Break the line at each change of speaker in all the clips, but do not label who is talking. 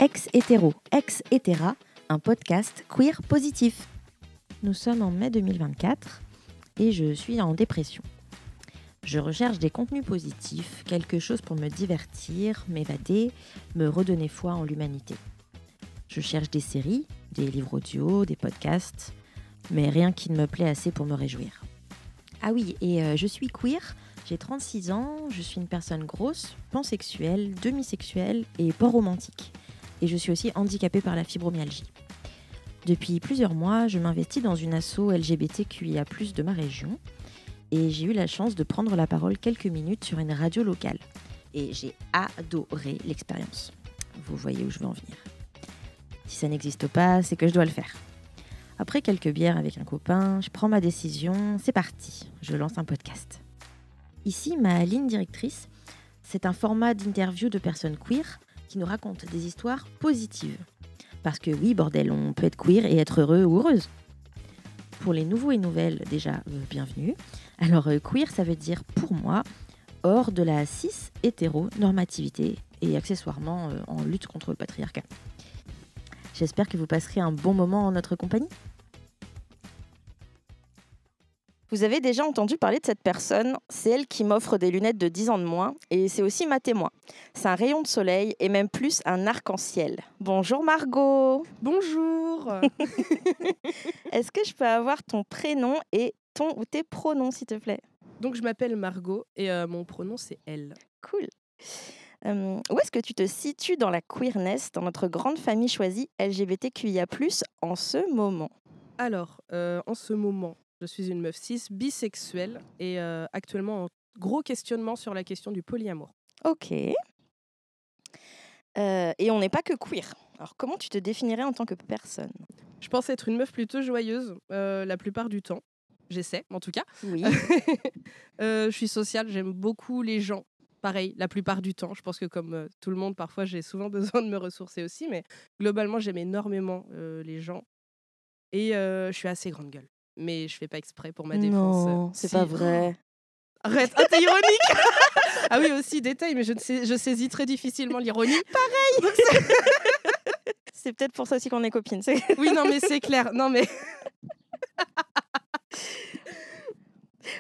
Ex-hétéro, ex-hétéra, un podcast queer positif. Nous sommes en mai 2024 et je suis en dépression. Je recherche des contenus positifs, quelque chose pour me divertir, m'évader, me redonner foi en l'humanité. Je cherche des séries, des livres audio, des podcasts, mais rien qui ne me plaît assez pour me réjouir. Ah oui, et je suis queer, j'ai 36 ans, je suis une personne grosse, pansexuelle, demisexuelle et panromantique. Et je suis aussi handicapée par la fibromyalgie. Depuis plusieurs mois, je m'investis dans une asso LGBTQIA+ de ma région et j'ai eu la chance de prendre la parole quelques minutes sur une radio locale. Et j'ai adoré l'expérience. Vous voyez où je veux en venir. Si ça n'existe pas, c'est que je dois le faire. Après quelques bières avec un copain, je prends ma décision, c'est parti, je lance un podcast. Ici, ma ligne directrice, c'est un format d'interview de personnes queer qui nous racontent des histoires positives. Parce que oui, bordel, on peut être queer et être heureux ou heureuse. Pour les nouveaux et nouvelles, déjà, bienvenue. Alors, queer, ça veut dire, pour moi, hors de la cis-hétéronormativité et accessoirement en lutte contre le patriarcat. J'espère que vous passerez un bon moment en notre compagnie. Vous avez déjà entendu parler de cette personne, c'est elle qui m'offre des lunettes de 10 ans de moins et c'est aussi ma témoin. C'est un rayon de soleil et même plus un arc-en-ciel. Bonjour Margot.
Bonjour.
Est-ce que je peux avoir ton prénom et ton ou tes pronoms s'il te plaît?
Donc je m'appelle Margot et mon pronom c'est elle.
Cool. Où est-ce que tu te situes dans la queerness, dans notre grande famille choisie LGBTQIA+, en ce moment?
Alors, en ce moment, je suis une meuf cis bisexuelle et actuellement en gros questionnement sur la question du polyamour.
Ok. Et on n'est pas que queer. Alors comment tu te définirais en tant que personne?
Je pense être une meuf plutôt joyeuse la plupart du temps. J'essaie, en tout cas.
Oui.
Je suis sociale, j'aime beaucoup les gens. Pareil, la plupart du temps. Je pense que comme tout le monde, parfois, j'ai souvent besoin de me ressourcer aussi. Mais globalement, j'aime énormément les gens. Et je suis assez grande gueule. Mais je fais pas exprès pour ma défense.
Non, c'est
Si.
pas vrai.
Arrête, ah, t'es ironique. Ah oui, aussi, détail, mais je saisis très difficilement l'ironie.
Pareil. C'est peut-être pour ça aussi qu'on est copines.
Oui, non, mais c'est clair. Non, mais...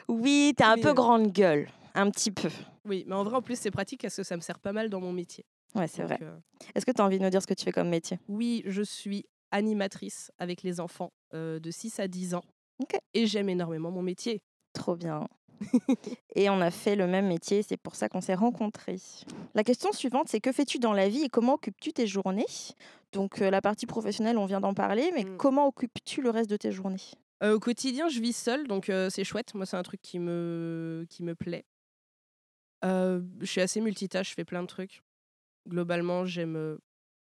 Oui, t'es un peu grande gueule. Un petit peu.
Oui, mais en vrai, en plus, c'est pratique parce que ça me sert pas mal dans mon métier.
Ouais, c'est vrai. Est-ce que tu as envie de nous dire ce que tu fais comme métier?
Oui, je suis animatrice avec les enfants de 6 à 10 ans.
Ok.
Et j'aime énormément mon métier.
Trop bien. Et on a fait le même métier, c'est pour ça qu'on s'est rencontrés. La question suivante, c'est que fais-tu dans la vie et comment occupes-tu tes journées? Donc la partie professionnelle, on vient d'en parler, mais comment occupes-tu le reste de tes journées?
Au quotidien, je vis seule, donc c'est chouette. Moi, c'est un truc qui me plaît. Je suis assez multitâche, je fais plein de trucs. Globalement, j'aime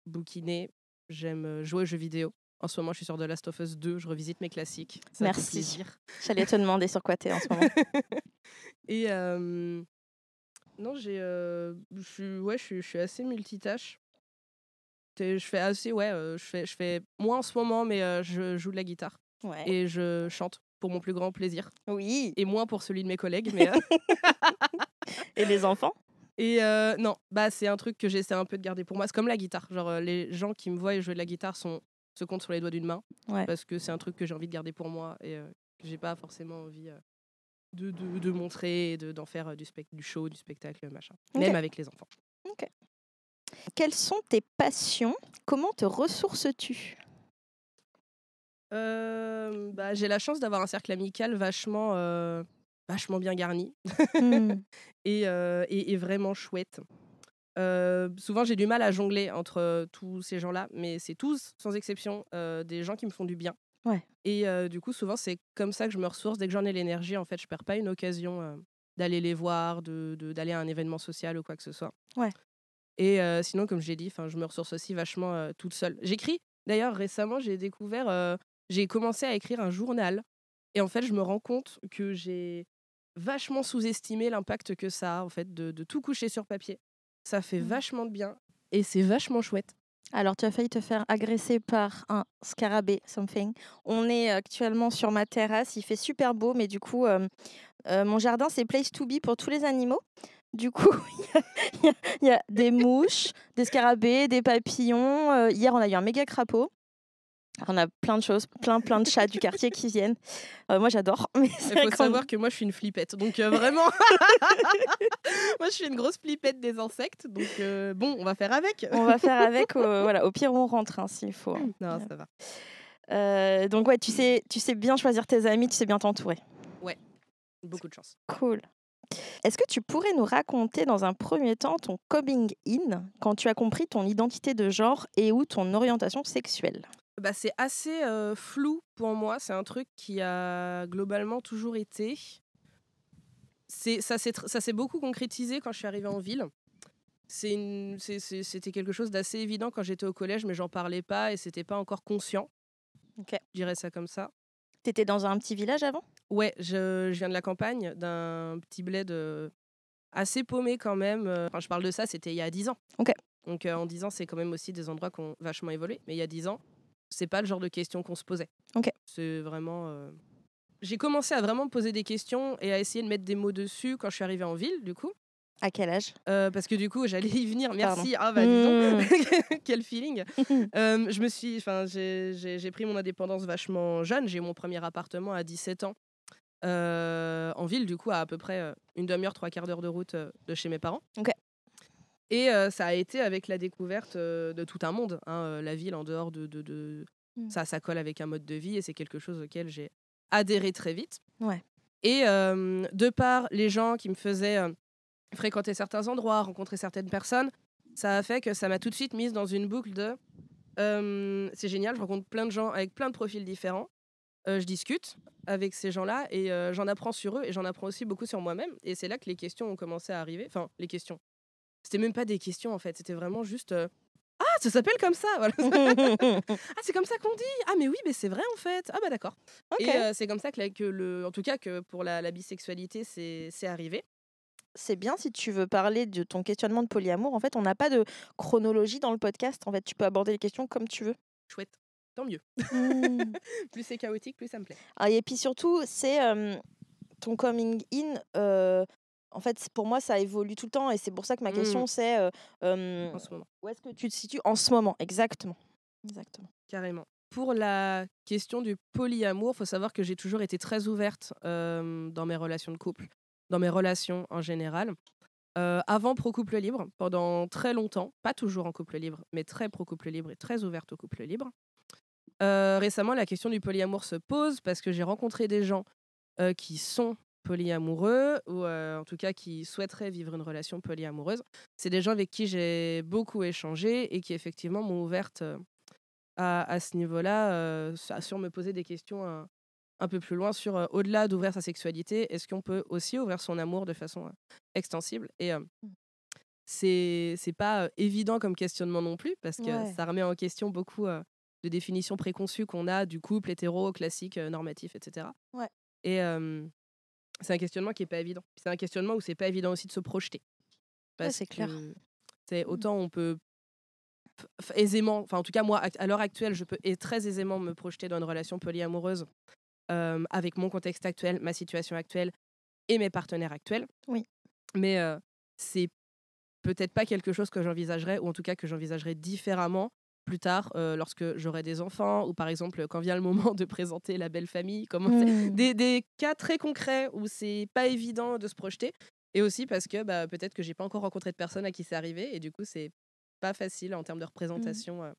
bouquiner, j'aime jouer aux jeux vidéo. En ce moment, je suis sur The Last of Us 2, je revisite mes classiques. Ça me fait
Merci.
plaisir.
J'allais te demander sur quoi t'es en ce moment.
Et non, je suis assez multitâche. Je fais assez, je fais moins en ce moment, mais je joue de la guitare.
Ouais.
Et je chante pour mon plus grand plaisir.
Oui.
Et moins pour celui de mes collègues. Mais
Et les enfants?
Et non, bah, c'est un truc que j'essaie un peu de garder pour moi. C'est comme la guitare. Genre, les gens qui me voient jouer de la guitare se comptent sur les doigts d'une main.
Ouais.
Parce que c'est un truc que j'ai envie de garder pour moi et que j'ai pas forcément envie de montrer, d'en faire du show, du spectacle, machin.
Okay.
Même avec les enfants.
Ok. Quelles sont tes passions? Comment te ressources-tu?
Bah, j'ai la chance d'avoir un cercle amical vachement bien garni et vraiment chouette. Souvent, j'ai du mal à jongler entre tous ces gens-là, mais c'est tous, sans exception, des gens qui me font du bien.
Ouais.
Et du coup, souvent, c'est comme ça que je me ressource. Dès que j'en ai l'énergie, en fait, je perds pas une occasion d'aller les voir, d'aller à un événement social ou quoi que ce soit.
Ouais.
Et sinon, comme je l'ai dit, je me ressource aussi vachement toute seule. J'écris, d'ailleurs, récemment, j'ai commencé à écrire un journal. Et en fait, je me rends compte que j'ai vachement sous-estimé l'impact que ça a, en fait, de tout coucher sur papier. Ça fait vachement de bien et c'est vachement chouette.
Alors, tu as failli te faire agresser par un scarabée, something. On est actuellement sur ma terrasse, il fait super beau, mais du coup, mon jardin, c'est place to be pour tous les animaux. Du coup, il y a des mouches, des scarabées, des papillons. Hier, on a eu un méga crapaud. On a plein de choses, plein de chats du quartier qui viennent. Moi, j'adore. Mais
Il
c'est
faut
quand
savoir que moi, je suis une flippette. Donc, vraiment, moi, je suis une grosse flippette des insectes. Donc, bon, on va faire avec.
on va faire avec. Voilà, au pire, on rentre s'il faut. Hein.
Non, ça va.
Donc, ouais, tu sais bien choisir tes amis, tu sais bien t'entourer.
Ouais, beaucoup de chance.
Cool. Est-ce que tu pourrais nous raconter dans un premier temps ton coming in quand tu as compris ton identité de genre et ou ton orientation sexuelle?
Bah, c'est assez flou pour moi. C'est un truc qui a globalement toujours été. Ça s'est beaucoup concrétisé quand je suis arrivée en ville. C'était quelque chose d'assez évident quand j'étais au collège, mais j'en parlais pas et c'était pas encore conscient.
Ok.
Je dirais ça comme ça.
T'étais dans un petit village avant?
Ouais, je viens de la campagne, d'un petit bled assez paumé quand même. Enfin, je parle de ça, c'était il y a 10 ans.
Ok.
Donc en 10 ans, c'est quand même aussi des endroits qui ont vachement évolué. Mais il y a 10 ans, c'est pas le genre de questions qu'on se posait.
Ok.
C'est vraiment... J'ai commencé à vraiment me poser des questions et à essayer de mettre des mots dessus quand je suis arrivée en ville, du coup.
À quel âge?
Parce que du coup, j'allais y venir. Merci.
Pardon.
Ah bah dis donc, quel feeling. J'ai pris mon indépendance vachement jeune. J'ai eu mon premier appartement à 17 ans en ville, du coup, à peu près une demi-heure, 3/4 d'heure de route de chez mes parents.
Ok.
Et ça a été avec la découverte de tout un monde. Hein, la ville en dehors ça colle avec un mode de vie et c'est quelque chose auquel j'ai adhéré très vite.
Ouais.
Et de par les gens qui me faisaient fréquenter certains endroits, rencontrer certaines personnes, ça a fait que ça m'a tout de suite mise dans une boucle de c'est génial, je rencontre plein de gens avec plein de profils différents, je discute avec ces gens-là et j'en apprends sur eux et j'en apprends aussi beaucoup sur moi-même. Et c'est là que les questions ont commencé à arriver. Enfin, les questions. C'était même pas des questions en fait, c'était vraiment juste ah, ça s'appelle comme ça, voilà. Ah, c'est comme ça qu'on dit. Ah, mais oui, mais c'est vrai en fait. Ah, bah d'accord.
Ok.
Et c'est comme ça en tout cas que pour la bisexualité, c'est arrivé.
C'est bien si tu veux parler de ton questionnement de polyamour. En fait, on n'a pas de chronologie dans le podcast. En fait, tu peux aborder les questions comme tu veux.
Chouette. Tant mieux.
Mmh.
Plus c'est chaotique, plus ça me plaît.
Ah, et puis surtout, c'est ton coming in. En fait, pour moi, ça évolue tout le temps. Et c'est pour ça que ma question, c'est
En ce moment.
où est-ce que tu te situes en ce moment? Exactement. Exactement.
Carrément. Pour la question du polyamour, faut savoir que j'ai toujours été très ouverte dans mes relations de couple, dans mes relations en général. Avant pro-couple libre, pendant très longtemps, pas toujours en couple libre, mais très pro-couple libre et très ouverte au couple libre. Récemment, la question du polyamour se pose parce que j'ai rencontré des gens qui sont polyamoureux ou en tout cas qui souhaiteraient vivre une relation polyamoureuse. C'est des gens avec qui j'ai beaucoup échangé et qui effectivement m'ont ouverte à ce niveau-là, sur me poser des questions un peu plus loin sur au-delà d'ouvrir sa sexualité, est-ce qu'on peut aussi ouvrir son amour de façon extensible. Et c'est pas évident comme questionnement non plus parce que
Ouais.
ça remet en question beaucoup de définitions préconçues qu'on a du couple hétéro, classique, normatif, etc.
Ouais.
Et c'est un questionnement qui est pas évident. C'est un questionnement où c'est pas évident aussi de se projeter. Parce
c'est clair.
que autant on peut aisément, enfin en tout cas moi à l'heure actuelle, je peux très aisément me projeter dans une relation polyamoureuse avec mon contexte actuel, ma situation actuelle et mes partenaires actuels.
Oui.
Mais c'est peut-être pas quelque chose que j'envisagerais, ou en tout cas que j'envisagerais différemment plus tard lorsque j'aurai des enfants, ou par exemple quand vient le moment de présenter la belle famille, des cas très concrets où c'est pas évident de se projeter. Et aussi parce que peut-être que j'ai pas encore rencontré de personne à qui c'est arrivé, et du coup c'est pas facile en termes de représentation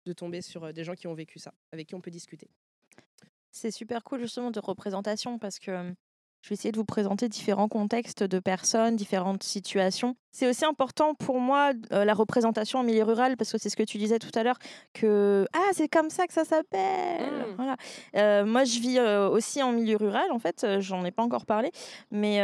de tomber sur des gens qui ont vécu ça, avec qui on peut discuter.
C'est super cool justement de représentation parce que je vais essayer de vous présenter différents contextes de personnes, différentes situations. C'est aussi important pour moi la représentation en milieu rural parce que c'est ce que tu disais tout à l'heure que c'est comme ça que ça s'appelle. Voilà. Moi je vis aussi en milieu rural en fait, j'en ai pas encore parlé, mais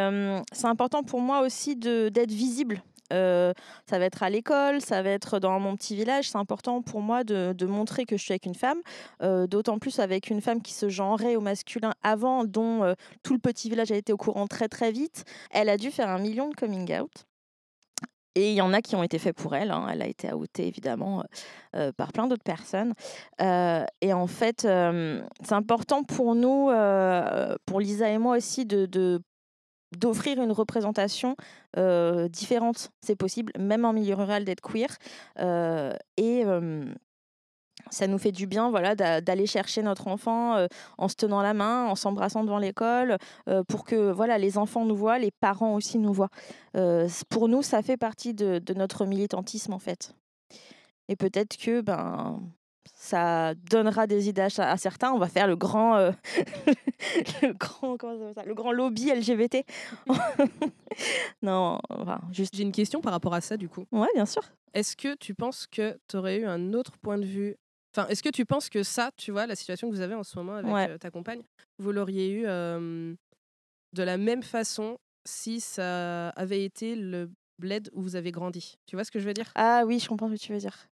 c'est important pour moi aussi d'être visible. Ça va être à l'école, ça va être dans mon petit village. C'est important pour moi de montrer que je suis avec une femme, d'autant plus avec une femme qui se genrait au masculin avant, dont tout le petit village a été au courant très très vite. Elle a dû faire 1 million de coming out. Et il y en a qui ont été faits pour elle. Hein. Elle a été outée évidemment par plein d'autres personnes. Et en fait, c'est important pour nous, pour Lisa et moi aussi, de d'offrir une représentation différente. C'est possible, même en milieu rural, d'être queer. Et ça nous fait du bien, voilà, d'aller chercher notre enfant en se tenant la main, en s'embrassant devant l'école, pour que voilà, les enfants nous voient, les parents aussi nous voient. Pour nous, ça fait partie de notre militantisme, en fait. Et peut-être que ça donnera des idées à certains. On va faire le grand, comment ça s'appelle ça, le grand lobby LGBT. Non, enfin, juste.
J'ai une question par rapport à ça, du coup.
Ouais, bien sûr.
Est-ce que tu penses que tu aurais eu un autre point de vue? Enfin, est-ce que tu penses que ça, tu vois, la situation que vous avez en ce moment avec ta compagne, vous l'auriez eu de la même façon si ça avait été le bled où vous avez grandi? Tu vois ce que je veux dire?
Ah oui, je comprends ce que tu veux dire.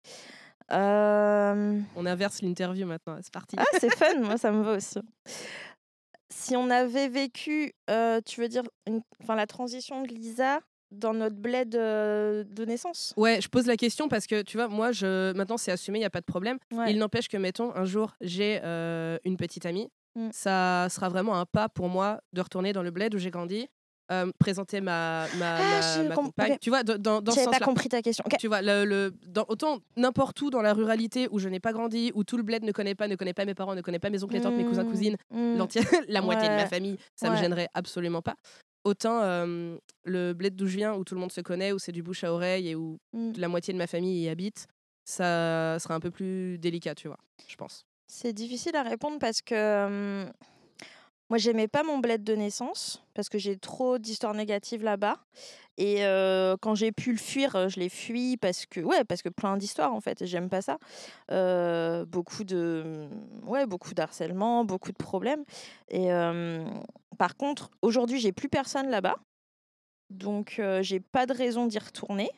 On inverse l'interview maintenant, c'est parti.
Ah, c'est fun, moi ça me va aussi. Si on avait vécu, tu veux dire, la transition de Lisa dans notre bled de naissance?
Ouais, je pose la question parce que, tu vois, moi, maintenant, c'est assumé, il n'y a pas de problème.
Ouais.
Il n'empêche que, mettons, un jour, j'ai une petite amie. Ça sera vraiment un pas pour moi de retourner dans le bled où j'ai grandi, présenter ma compagne.
Okay.
Tu vois, dans ce
J'avais
sens-là.
pas compris ta question. Okay.
Tu vois, autant n'importe où dans la ruralité où je n'ai pas grandi, où tout le bled ne connaît pas mes parents, ne connaît pas mes oncles et tantes, mes cousins, cousines, la moitié de ma famille, ça me gênerait absolument pas. Autant le bled d'où je viens, où tout le monde se connaît, où c'est du bouche à oreille et où la moitié de ma famille y habite, ça sera un peu plus délicat, tu vois, je pense.
C'est difficile à répondre parce que moi, j'aimais pas mon bled de naissance parce que j'ai trop d'histoires négatives là-bas. Et quand j'ai pu le fuir, je l'ai fui parce que plein d'histoires en fait, et j'aime pas ça. Beaucoup d'harcèlement, beaucoup de problèmes. Et par contre, aujourd'hui, j'ai plus personne là-bas, donc j'ai pas de raison d'y retourner.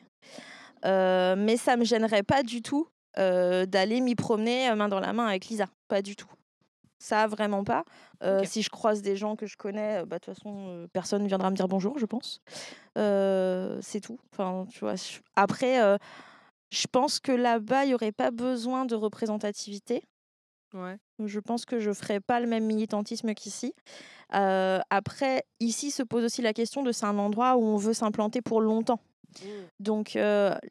Mais ça me gênerait pas du tout d'aller m'y promener main dans la main avec Lisa, pas du tout. Ça, vraiment pas.
Ok.
Si je croise des gens que je connais, de toute façon, personne ne viendra me dire bonjour, je pense. C'est tout. Enfin, tu vois, après, je pense que là-bas, il n'y aurait pas besoin de représentativité.
Ouais.
Je pense que je ne ferais pas le même militantisme qu'ici. Après, ici se pose aussi la question de c'est un endroit où on veut s'implanter pour longtemps. Donc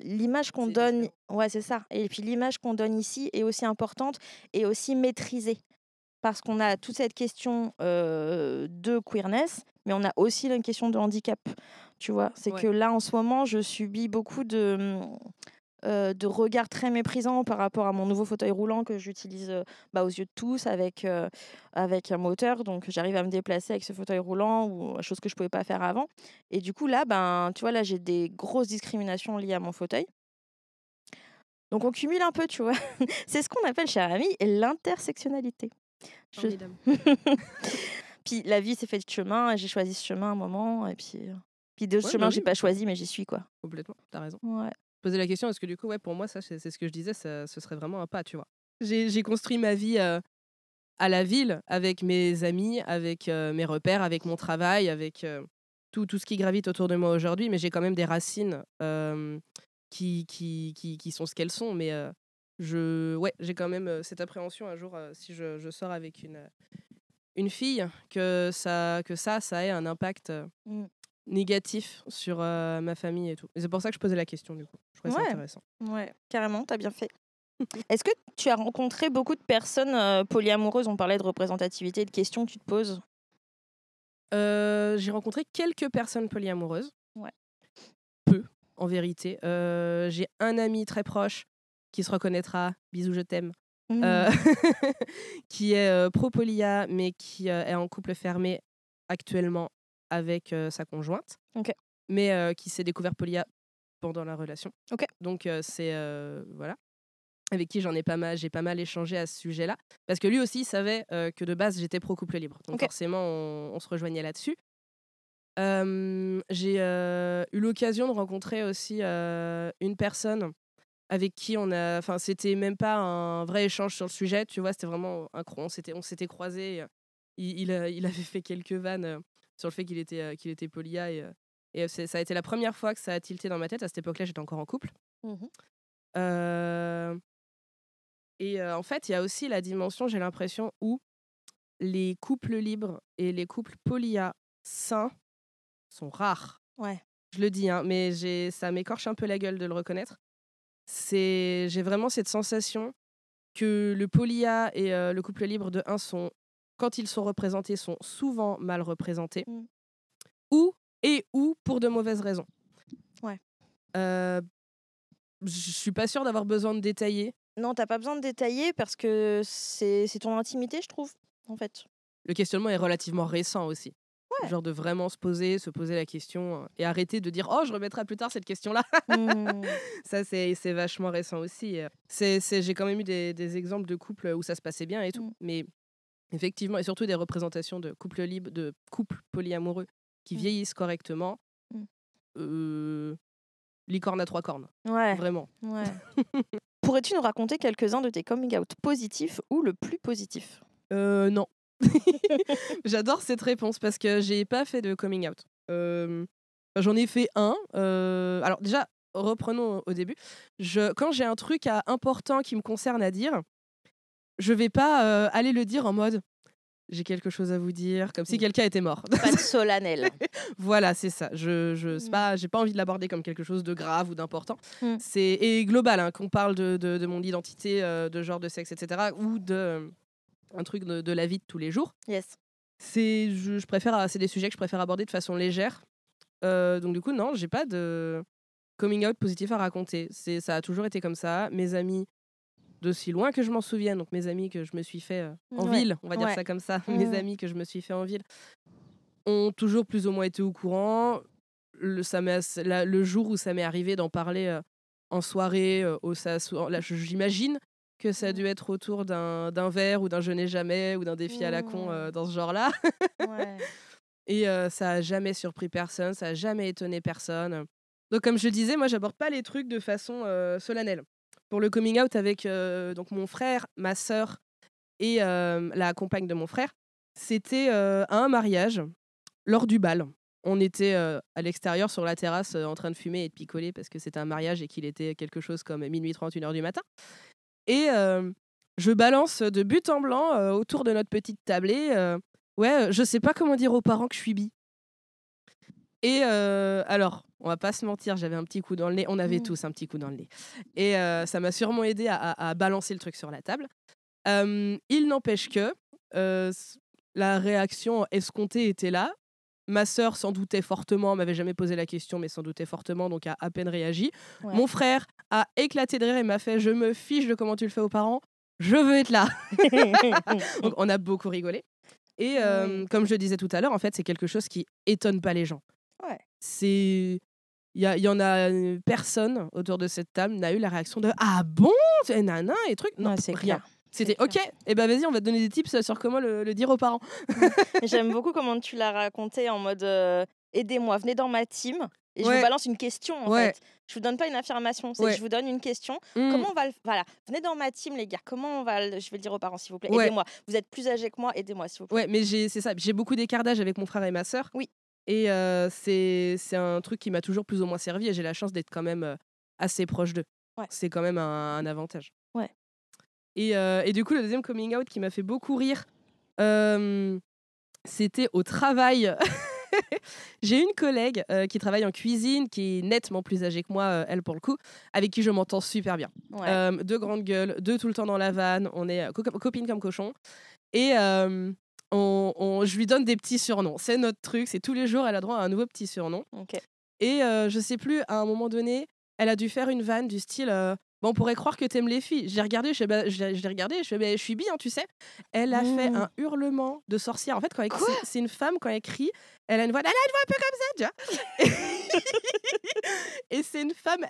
l'image qu'on donne, ouais, c'est ça. Et puis l'image qu'on donne ici est aussi importante et aussi maîtrisée. Parce qu'on a toute cette question de queerness, mais on a aussi une question de handicap. Tu vois, c'est que là, en ce moment, je subis beaucoup de regards très méprisants par rapport à mon nouveau fauteuil roulant que j'utilise aux yeux de tous avec un moteur. Donc, j'arrive à me déplacer avec ce fauteuil roulant, ou chose que je ne pouvais pas faire avant. Et du coup, là, tu vois, là, j'ai des grosses discriminations liées à mon fauteuil. Donc, on cumule un peu, tu vois. C'est ce qu'on appelle, cher ami, l'intersectionnalité. Puis la vie s'est fait de chemin et j'ai choisi ce chemin à un moment, et puis d'autres chemins j'ai pas choisi, mais j'y suis, quoi.
Complètement, t'as raison.
Ouais.
Poser la question parce que du coup, pour moi, ça c'est ce que je disais, ce serait vraiment un pas, tu vois. J'ai construit ma vie à la ville avec mes amis, avec mes repères, avec mon travail, avec tout ce qui gravite autour de moi aujourd'hui, mais j'ai quand même des racines qui sont ce qu'elles sont, mais j'ai quand même cette appréhension un jour, si je sors avec une fille, que ça ait un impact négatif sur ma famille et tout. Et c'est pour ça que je posais la question, du coup. Je trouvais ça intéressant.
Ouais, carrément, t'as bien fait. Est-ce que tu as rencontré beaucoup de personnes polyamoureuses? On parlait de représentativité, de questions que tu te poses.
J'ai rencontré quelques personnes polyamoureuses.
Ouais.
Peu, en vérité. J'ai un ami très proche qui se reconnaîtra, bisous, je t'aime, qui est pro-polia, mais qui est en couple fermé actuellement avec sa conjointe, mais qui s'est découvert polia pendant la relation. Donc c'est voilà, avec qui j'ai pas mal échangé à ce sujet-là, parce que lui aussi il savait que de base j'étais pro couple libre, donc forcément on se rejoignait là-dessus. J'ai eu l'occasion de rencontrer aussi une personne avec qui c'était même pas un vrai échange sur le sujet, tu vois, c'était vraiment on s'était croisés, il avait fait quelques vannes sur le fait qu'il était polia, et ça a été la première fois que ça a tilté dans ma tête. À cette époque-là, j'étais encore en couple. Et en fait, il y a aussi la dimension, j'ai l'impression, où les couples libres et les couples polia sains sont rares.
Ouais.
Je le dis, hein, mais ça m'écorche un peu la gueule de le reconnaître. J'ai vraiment cette sensation que le polyam et le couple libre de 1 sont, quand ils sont représentés, sont souvent mal représentés. Ou pour de mauvaises raisons.
Ouais.
Je suis pas sûre d'avoir besoin de détailler.
Non, t'as pas besoin de détailler parce que c'est ton intimité, je trouve, en fait.
Le questionnement est relativement récent aussi.
Ouais.
Genre de vraiment se poser la question et arrêter de dire « Oh, je remettrai plus tard cette question-là ». Ça, c'est vachement récent aussi. J'ai quand même eu des exemples de couples où ça se passait bien et tout. Mais effectivement, et surtout des représentations de couples libres, de couples polyamoureux qui vieillissent correctement. Licorne à 3 cornes.
Ouais.
Vraiment.
Ouais. Pourrais-tu nous raconter quelques-uns de tes coming out positifs ou le plus positif?
Non. J'adore cette réponse parce que j'ai pas fait de coming out. J'en ai fait un. Alors déjà, reprenons au début. Quand j'ai un truc important qui me concerne à dire, je vais pas aller le dire en mode j'ai quelque chose à vous dire, comme si quelqu'un était mort.
Pas de solennel.
Voilà, c'est ça. C'est pas, j'ai pas envie de l'aborder comme quelque chose de grave ou d'important. Et global, hein, qu'on parle de mon identité, de genre de sexe, etc. Ou de un truc de la vie de tous les jours.
Yes.
Je préfère, c'est des sujets que je préfère aborder de façon légère. Donc du coup, non, j'ai pas de coming out positif à raconter. Ça a toujours été comme ça. Mes amis, d'aussi loin que je m'en souvienne, donc mes amis que je me suis fait en ville, on va dire ça comme ça, mes amis que je me suis fait en ville, ont toujours plus ou moins été au courant. Le jour où ça m'est arrivé d'en parler en soirée, là, j'imagine que ça a dû être autour d'un verre ou d'un je n'ai jamais ou d'un défi à la con dans ce genre-là. Et ça a jamais surpris personne, ça a jamais étonné personne. Donc comme je disais, moi j'aborde pas les trucs de façon solennelle. Pour le coming out avec donc mon frère, ma sœur et la compagne de mon frère, c'était à un mariage lors du bal. On était à l'extérieur sur la terrasse en train de fumer et de picoler parce que c'était un mariage et qu'il était quelque chose comme 00h30, 1h du matin. Et je balance de but en blanc autour de notre petite tablée. Je sais pas comment dire aux parents que je suis bi. Et alors, on va pas se mentir, j'avais un petit coup dans le nez. On avait tous un petit coup dans le nez. Et ça m'a sûrement aidé à balancer le truc sur la table. Il n'empêche que la réaction escomptée était là. Ma sœur s'en doutait fortement, m'avait jamais posé la question, mais s'en doutait fortement, donc a à peine réagi. Ouais. Mon frère a éclaté de rire et m'a fait « Je me fiche de comment tu le fais aux parents, je veux être là !» Donc on a beaucoup rigolé. Et comme je le disais tout à l'heure, en fait, c'est quelque chose qui étonne pas les gens.
Ouais.
Il y en a personne autour de cette table n'a eu la réaction de « Ah bon ?» et nanan et trucs. Non,
c'est
rien.
Clair.
C'était OK, et ben vas-y, on va te donner des tips sur comment le dire aux parents.
J'aime beaucoup comment tu l'as raconté en mode aidez-moi, venez dans ma team et je vous balance une question en fait. Je vous donne pas une affirmation, c'est je vous donne une question. Comment on va voilà, venez dans ma team les gars. Comment on va je vais le dire aux parents s'il vous plaît. Aidez-moi. Vous êtes plus âgés que moi, aidez-moi s'il vous plaît.
Ouais, mais c'est ça, j'ai beaucoup d'écart d'âge avec mon frère et ma sœur.
Oui.
Et c'est un truc qui m'a toujours plus ou moins servi et j'ai la chance d'être quand même assez proche d'eux. Ouais. C'est quand même un avantage.
Ouais.
Et du coup, le deuxième coming out qui m'a fait beaucoup rire, c'était au travail. J'ai une collègue qui travaille en cuisine, qui est nettement plus âgée que moi, elle pour le coup, avec qui je m'entends super bien. Ouais. Deux grandes gueules, deux tout le temps dans la vanne, on est copines comme cochons. Et je lui donne des petits surnoms. C'est notre truc, c'est tous les jours, elle a droit à un nouveau petit surnom. Okay. Et je sais plus, à un moment donné, elle a dû faire une vanne du style... on pourrait croire que t'aimes les filles. Je l'ai regardé, je suis bi, hein, tu sais. Elle a fait un hurlement de sorcière. En fait, c'est une femme, quand elle crie, elle a une voix un peu comme ça, tu vois. Et c'est une femme,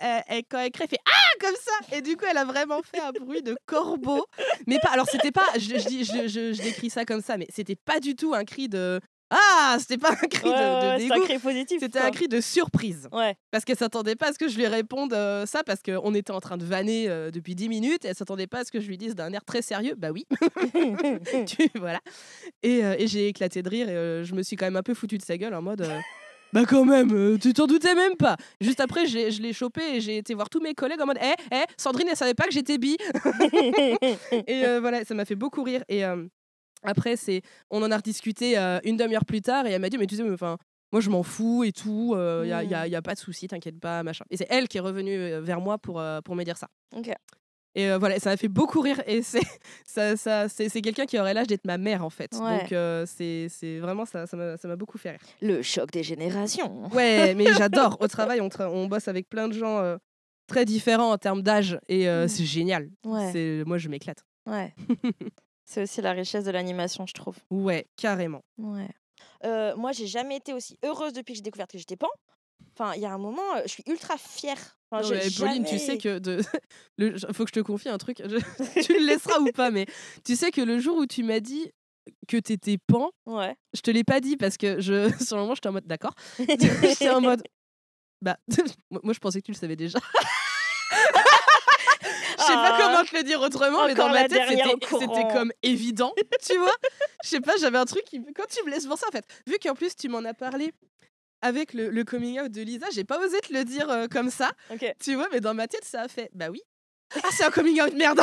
quand elle crie, elle fait « Ah !» comme ça. Et du coup, elle a vraiment fait un bruit de corbeau. Mais pas, alors, c'était pas, je décris ça comme ça, mais c'était pas du tout un cri de... Ah, c'était pas un cri de dégoût.
C'était un cri positif.
C'était un cri de surprise.
Ouais.
Parce qu'elle s'attendait pas à ce que je lui réponde ça, parce qu'on était en train de vanner depuis 10 minutes, et elle s'attendait pas à ce que je lui dise d'un air très sérieux. Bah oui. Voilà. Et j'ai éclaté de rire, et je me suis quand même un peu foutu de sa gueule en mode... Bah quand même, tu t'en doutais même pas. Juste après, je l'ai chopé et j'ai été voir tous mes collègues en mode Sandrine, elle savait pas que j'étais bi. Et voilà, ça m'a fait beaucoup rire. Et... après, on en a rediscuté une demi-heure plus tard et elle m'a dit, mais tu sais, moi je m'en fous et tout, y a pas de souci, t'inquiète pas, machin. Et c'est elle qui est revenue vers moi pour me dire ça.
Ok.
Et voilà, ça m'a fait beaucoup rire. Et c'est quelqu'un qui aurait l'âge d'être ma mère, en fait.
Ouais.
Donc, c'est vraiment ça m'a beaucoup fait rire.
Le choc des générations.
Ouais, mais j'adore. Au travail, on bosse avec plein de gens très différents en termes d'âge. Et c'est génial.
Ouais.
Moi, je m'éclate.
Ouais. C'est aussi la richesse de l'animation, je trouve.
Ouais, carrément.
Ouais. Moi, j'ai jamais été aussi heureuse depuis que j'ai découvert que j'étais pan. Enfin, il y a un moment, je suis ultra fière. Enfin,
Non, mais Pauline, tu sais que faut que je te confie un truc. Tu le laisseras ou pas, mais tu sais que le jour où tu m'as dit que t'étais pan,
Ouais.
je te l'ai pas dit parce que sur le moment, j'étais en mode d'accord. J'étais en mode bah moi je pensais que tu le savais déjà. Je sais pas comment te le dire autrement, mais dans ma tête c'était comme évident, tu vois. Je sais pas, j'avais un truc quand tu me laisses pour ça en fait. Vu qu'en plus tu m'en as parlé avec le coming out de Lisa, j'ai pas osé te le dire comme ça.
Okay.
Tu vois, mais dans ma tête ça a fait bah oui. Ah, c'est un coming out, merde.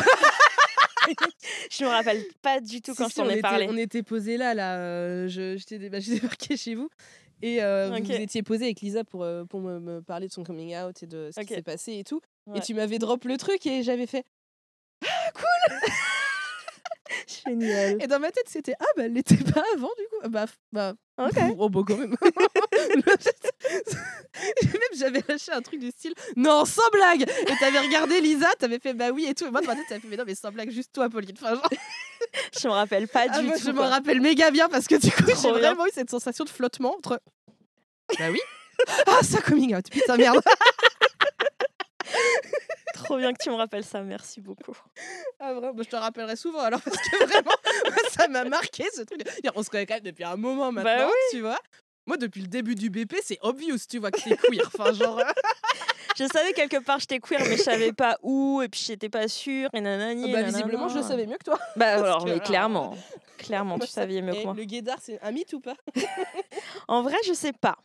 Je me rappelle pas du tout quand je t'en ai parlé.
On était posés là, j'ai débarqué chez vous. Et vous étiez posé avec Lisa pour me parler de son coming out et de ce qui s'est passé et tout. Ouais. Et tu m'avais drop le truc et j'avais fait ah, cool.
Génial.
Et dans ma tête, c'était ah, bah, elle l'était pas avant, du coup. Bah,
okay.
Oh, bah, quand même. Même, j'avais lâché un truc du style non, sans blague. Et t'avais regardé Lisa, t'avais fait bah oui et tout. Et moi, dans ma tête, t'avais fait mais non, mais sans blague, juste toi, Pauline. Enfin, genre...
Je me rappelle pas du
moi,
tout.
Je m'en rappelle méga bien parce que du coup, j'ai vraiment eu cette sensation de flottement entre. Bah oui. Ah, ça coming out, putain, merde.
Trop bien que tu me rappelles ça, merci beaucoup.
Ah vraiment, bah, je te rappellerai souvent alors parce que vraiment, ça m'a marqué ce truc. On se connaît quand même depuis un moment maintenant, bah oui. Tu vois. Moi, depuis le début du BP, c'est obvious, tu vois, que c'est queer. Enfin, genre...
Je savais quelque part j'étais queer, mais je savais pas où, et puis j'étais pas sûre, et nanani.
Bah, visiblement, je le savais mieux que toi.
Bah, alors, mais clairement. Clairement, tu saviez mieux que moi.
Le guédard, c'est un mythe ou pas?
En vrai, je sais pas.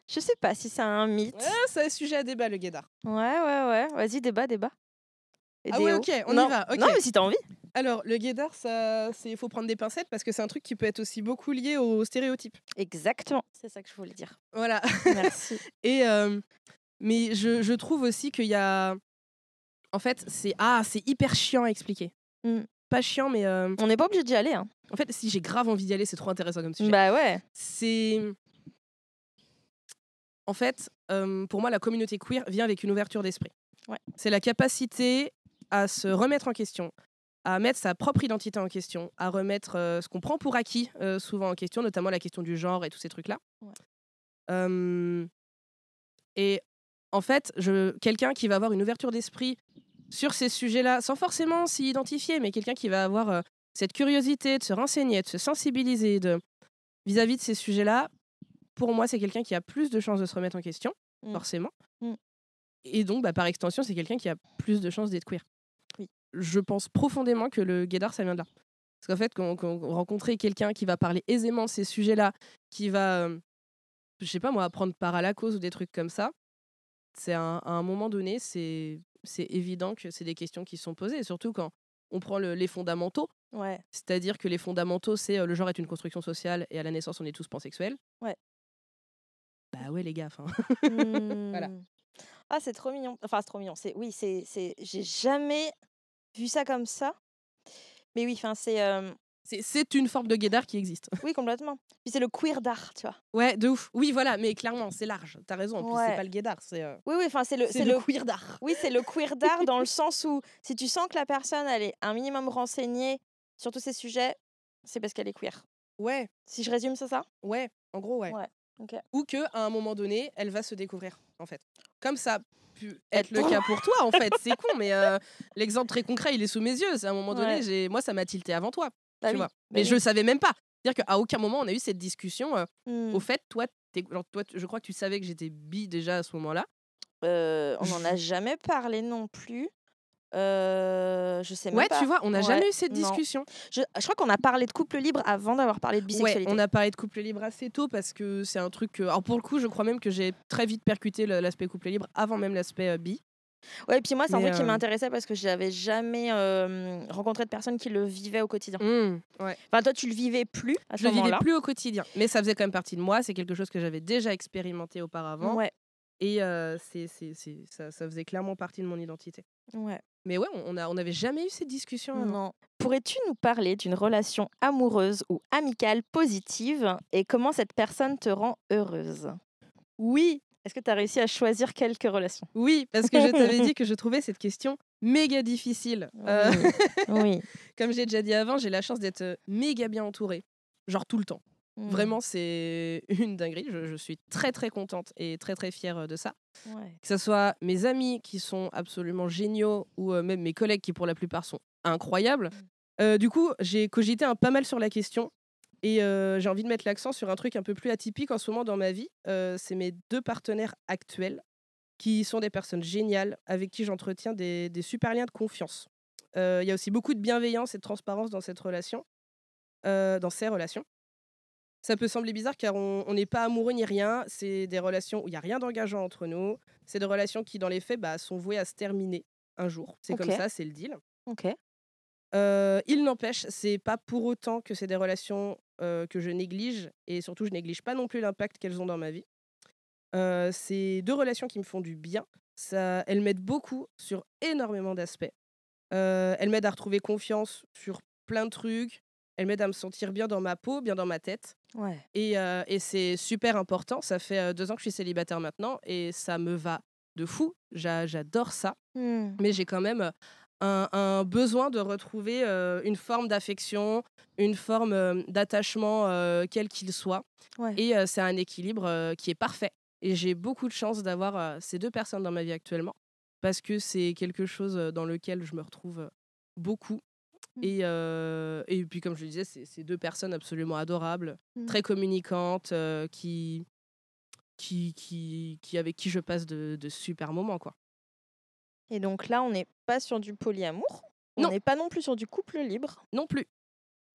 Je sais pas si c'est un mythe.
Ouais, c'est un sujet à débat, le guédard.
Ouais. Vas-y, débat.
Ah ouais, ok, on y va. Okay.
Non, mais si t'as envie.
Alors, le guédard, il faut prendre des pincettes parce que c'est un truc qui peut être aussi beaucoup lié aux stéréotypes.
Exactement, c'est ça que je voulais dire.
Voilà.
Merci.
Et mais je trouve aussi qu'il y a... En fait, c'est hyper chiant à expliquer. Pas chiant, mais...
On n'est pas obligé d'y aller. Hein.
En fait, si j'ai grave envie d'y aller, c'est trop intéressant comme sujet.
Bah ouais.
C'est... En fait, pour moi, la communauté queer vient avec une ouverture d'esprit.
Ouais.
C'est la capacité à se remettre en question, à mettre sa propre identité en question, à remettre ce qu'on prend pour acquis souvent en question, notamment la question du genre et tous ces trucs-là. Ouais. Et en fait, quelqu'un qui va avoir une ouverture d'esprit sur ces sujets-là, sans forcément s'y identifier, mais quelqu'un qui va avoir cette curiosité de se renseigner, de se sensibiliser vis-à-vis de ces sujets-là, pour moi, c'est quelqu'un qui a plus de chances de se remettre en question, forcément. Et donc, bah, par extension, c'est quelqu'un qui a plus de chances d'être queer.
Oui.
Je pense profondément que le guédard, ça vient de là. Parce qu'en fait, quand rencontrer quelqu'un qui va parler aisément de ces sujets-là, qui va, je sais pas moi, prendre part à la cause ou des trucs comme ça, c'est à un moment donné, c'est évident que c'est des questions qui sont posées. Et surtout quand on prend les fondamentaux.
Ouais.
C'est-à-dire que les fondamentaux, c'est le genre est une construction sociale et à la naissance, on est tous pansexuels.
Ouais.
Bah ouais, les gars. Voilà.
Ah, c'est trop mignon. Enfin, c'est trop mignon. J'ai jamais vu ça comme ça. Mais oui, enfin,
c'est une forme de guédard qui existe.
Oui, complètement. Puis c'est le queer d'art, tu vois.
Ouais, de ouf. Oui, voilà, mais clairement, c'est large. T'as raison. En plus, c'est pas le guédard, c'est.
Oui, enfin, c'est le
queer d'art.
Oui, c'est le queer d'art dans le sens où si tu sens que la personne elle est un minimum renseignée sur tous ces sujets, c'est parce qu'elle est queer.
Ouais.
Si je résume, c'est ça?
Ouais, en gros, ouais.
Okay.
Ou que à un moment donné, elle va se découvrir, en fait. Comme ça a pu être le cas pour toi, en fait. C'est con, mais l'exemple très concret, il est sous mes yeux. À un moment donné, moi, ça m'a tilté avant toi.
Bah
tu vois. Mais je le savais même pas. C'est-à-dire qu'à aucun moment, on a eu cette discussion. Au fait, toi, je crois que tu savais que j'étais bi déjà à ce moment-là.
On n'en a jamais parlé non plus. Je sais même pas.
Ouais, tu vois, on n'a jamais eu cette discussion.
Je crois qu'on a parlé de couple libre avant d'avoir parlé de bisexualité.
Ouais, on a parlé de couple libre assez tôt parce que c'est un truc... alors pour le coup, je crois même que j'ai très vite percuté l'aspect couple libre avant même l'aspect bi.
Ouais, et puis moi, c'est un
Mais
truc qui m'intéressait parce que j'avais jamais rencontré de personnes qui le vivaient au quotidien.
ouais.
Enfin, toi, tu le vivais plus à
Je
ce
le vivais
moment-là.
plus au quotidien, mais ça faisait quand même partie de moi. C'est quelque chose que j'avais déjà expérimenté auparavant
Ouais,
et ça faisait clairement partie de mon identité.
ouais.
Mais ouais, on n'avait jamais eu cette discussion avant.
Non. Pourrais-tu nous parler d'une relation amoureuse ou amicale positive et comment cette personne te rend heureuse?
Oui,
Est-ce que tu as réussi à choisir quelques relations?
oui, parce que je t'avais dit que je trouvais cette question méga difficile.
Oui, oui.
Comme j'ai déjà dit avant, j'ai la chance d'être méga bien entourée, genre tout le temps.
Mm.
Vraiment, c'est une dinguerie. Je suis très très contente et très très fière de ça.
Ouais.
Que ce soit mes amis qui sont absolument géniaux ou même mes collègues qui pour la plupart sont incroyables. Du coup, j'ai cogité pas mal sur la question et j'ai envie de mettre l'accent sur un truc un peu plus atypique en ce moment dans ma vie. C'est mes 2 partenaires actuels qui sont des personnes géniales avec qui j'entretiens des super liens de confiance. Il y a aussi beaucoup de bienveillance et de transparence dans cette relation, dans ces relations. Ça peut sembler bizarre car on n'est pas amoureux ni rien. C'est des relations où il y a rien d'engageant entre nous. C'est des relations qui, dans les faits, sont vouées à se terminer un jour. C'est comme
Ok,
ça, c'est le deal.
ok.
Il n'empêche, c'est pas pour autant que c'est des relations, que je néglige et surtout je néglige pas non plus l'impact qu'elles ont dans ma vie. C'est 2 relations qui me font du bien. Elles m'aident beaucoup sur énormément d'aspects. Elles m'aident à retrouver confiance sur plein de trucs. Elles m'aident à me sentir bien dans ma peau, bien dans ma tête.
Ouais.
Et c'est super important. Ça fait 2 ans que je suis célibataire maintenant et ça me va de fou. J'adore ça.
Mm.
Mais j'ai quand même un besoin de retrouver une forme d'affection, une forme d'attachement, quel qu'il soit.
Ouais.
Et c'est un équilibre qui est parfait. Et j'ai beaucoup de chance d'avoir ces 2 personnes dans ma vie actuellement parce que c'est quelque chose dans lequel je me retrouve beaucoup.
Mm.
Et puis, comme je le disais, c'est 2 personnes absolument adorables,
Mm.
très communicantes, avec qui je passe de super moments, quoi.
Et donc là, on n'est pas sur du polyamour, on
Non,
n'est pas non plus sur du couple libre.
non plus.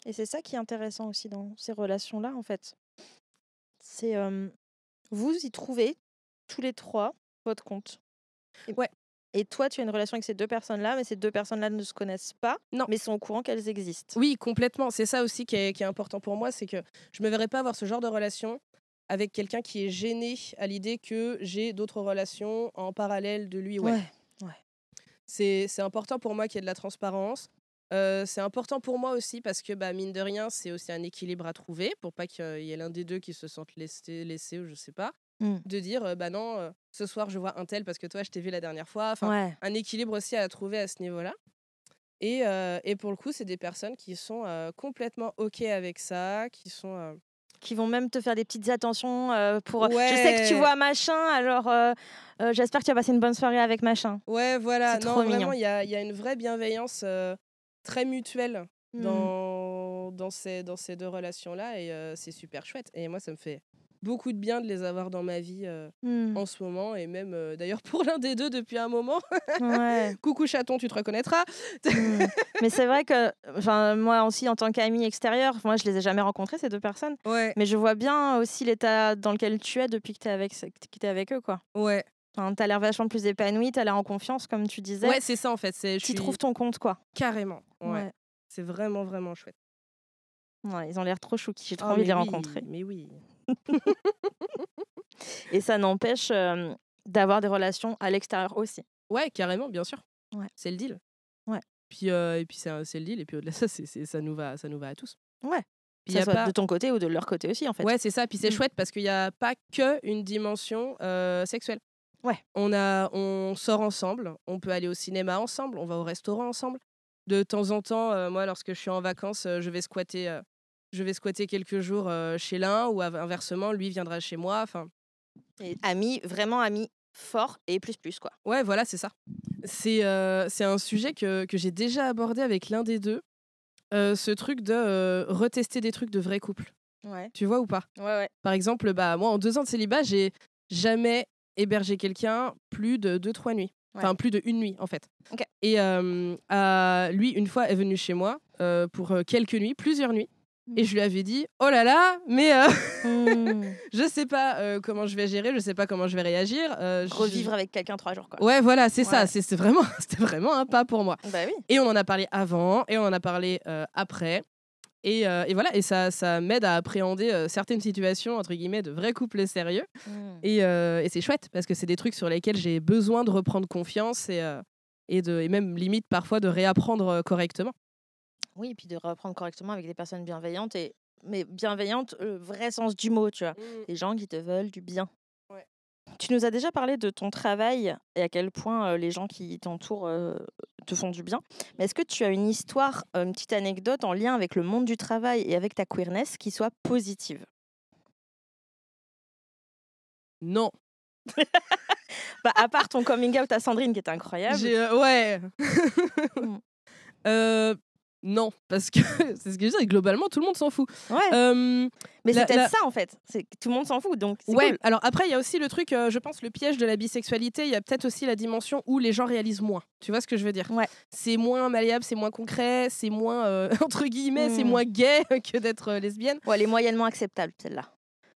Et c'est ça qui est intéressant aussi dans ces relations-là, en fait. C'est vous y trouvez tous les 3 votre compte. Et,
Ouais,
et toi, tu as une relation avec ces 2 personnes-là, mais ces 2 personnes-là ne se connaissent pas,
non.
mais sont au courant qu'elles existent.
Oui, complètement. C'est ça aussi qui est important pour moi, c'est que je me verrais pas avoir ce genre de relation avec quelqu'un qui est gêné à l'idée que j'ai d'autres relations en parallèle de lui ou elle.
Ouais.
C'est important pour moi qu'il y ait de la transparence. C'est important pour moi aussi parce que, mine de rien, c'est aussi un équilibre à trouver pour pas qu'il y ait l'un des deux qui se sente laissé ou je sais pas.
Mm.
De dire, non, ce soir je vois un tel parce que toi je t'ai vu la dernière fois. Enfin,
Ouais.
un équilibre aussi à trouver à ce niveau-là. Et pour le coup, c'est des personnes qui sont complètement OK avec ça, qui sont...
Qui vont même te faire des petites attentions pour. Je sais que tu
Ouais,
vois machin, alors j'espère que tu vas passer une bonne soirée avec machin.
ouais, voilà.
C'est
Non,
trop
vraiment,
mignon.
il y a une vraie bienveillance très mutuelle
Mm.
dans ces 2 relations-là et c'est super chouette. Et moi, ça me fait beaucoup de bien de les avoir dans ma vie
Mm.
en ce moment et même d'ailleurs pour l'un des deux depuis un moment.
Ouais.
Coucou chaton, tu te reconnaîtras.
Mm. Mais c'est vrai que, moi aussi, en tant qu'amie extérieure, moi, je les ai jamais rencontrées, ces 2 personnes.
Ouais,
Mais je vois bien aussi l'état dans lequel tu es depuis que tu es avec eux, quoi.
ouais.
Enfin, tu as l'air vachement plus épanouie, tu as l'air en confiance, comme tu disais.
Ouais, c'est ça en fait. Je
Tu
suis
trouves ton compte, quoi.
carrément. Ouais.
Ouais.
C'est vraiment, vraiment chouette.
Ouais, ils ont l'air trop chouki, j'ai trop
Oh,
envie de les
mais oui,
rencontrer.
mais oui.
Et ça n'empêche d'avoir des relations à l'extérieur aussi.
Ouais, carrément, bien sûr.
Ouais.
C'est le deal.
Ouais.
Puis, et puis c'est le deal. Et puis au-delà de ça, ça nous va à tous.
Ouais.
Puis
Que
y
ça
a
soit
pas...
de ton côté ou de leur côté aussi, en fait.
Ouais, c'est ça. Puis c'est
Mm.
chouette parce qu'il n'y a pas qu'une dimension sexuelle.
Ouais.
On sort ensemble, on peut aller au cinéma ensemble, on va au restaurant ensemble. De temps en temps, moi, lorsque je suis en vacances, je vais squatter quelques jours chez l'un ou inversement, lui viendra chez moi. Enfin,
Et amis, vraiment amis forts et plus, quoi.
ouais, voilà, c'est ça. C'est un sujet que j'ai déjà abordé avec l'un des deux, ce truc de retester des trucs de vrai couple.
Ouais.
Tu vois ou pas?
Ouais.
Par exemple, moi, en 2 ans de célibat, j'ai jamais hébergé quelqu'un plus de 2-3 nuits.
Ouais.
Enfin, plus de 1 nuit, en fait.
Ok.
Et lui, une fois, est venu chez moi pour quelques nuits, plusieurs nuits. Et je lui avais dit, oh là là, mais
Mmh.
je sais pas comment je vais gérer, je sais pas comment je vais réagir.
Revivre avec quelqu'un 3 jours, quoi.
Ouais, voilà, c'est ça.
Ouais.
C'était vraiment un pas pour moi.
Bah oui.
Et on en a parlé avant, et on en a parlé après. Et voilà, et ça m'aide à appréhender certaines situations, entre guillemets, de vrais couples sérieux.
Mmh.
Et c'est chouette, parce que c'est des trucs sur lesquels j'ai besoin de reprendre confiance et même limite parfois de réapprendre correctement.
Oui, et puis de reprendre correctement avec des personnes bienveillantes mais bienveillantes, vrai sens du mot, tu vois? Des gens qui te veulent du bien.
Ouais.
Tu nous as déjà parlé de ton travail et à quel point, les gens qui t'entourent, te font du bien. Mais est-ce que tu as une histoire, une petite anecdote en lien avec le monde du travail et avec ta queerness qui soit positive?
Non.
Bah, à part ton coming out à Sandrine qui est incroyable.
Ouais.
Mmh.
Non, parce que c'est ce que je disais, globalement, tout le monde s'en fout.
Ouais,
Euh,
mais c'est
la-
peut-être
la-
ça en fait, c'est que tout le monde s'en fout donc c'est
Ouais,
cool.
alors après, il y a aussi le truc, je pense, le piège de la bisexualité, il y a peut-être aussi la dimension où les gens réalisent moins. Tu vois ce que je veux dire?
Ouais.
C'est moins malléable, c'est moins concret, c'est moins, entre guillemets, c'est
Mmh.
moins gay que d'être lesbienne.
Ouais, elle est moyennement acceptable celle-là.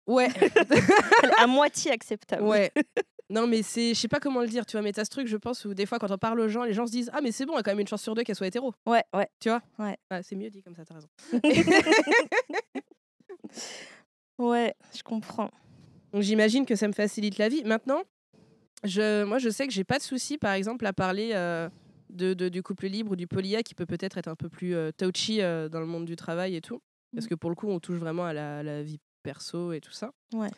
Ouais,
Elle est à moitié acceptable.
ouais. Non, mais je sais pas comment le dire, tu vois, mais t'as ce truc, je pense, où des fois, quand on parle aux gens, les gens se disent, ah, mais c'est bon, il y a quand même une chance sur deux qu'elle soit hétéro.
Ouais.
Tu vois?
Ouais.
Ah, c'est mieux dit comme ça, t'as raison.
Ouais, je comprends.
Donc j'imagine que ça me facilite la vie. Maintenant, moi, je sais que j'ai pas de souci, par exemple, à parler du couple libre ou du polya qui peut peut-être être un peu plus touchy dans le monde du travail et tout. Parce que pour le coup, on touche vraiment à la vie perso et tout ça.
Ouais.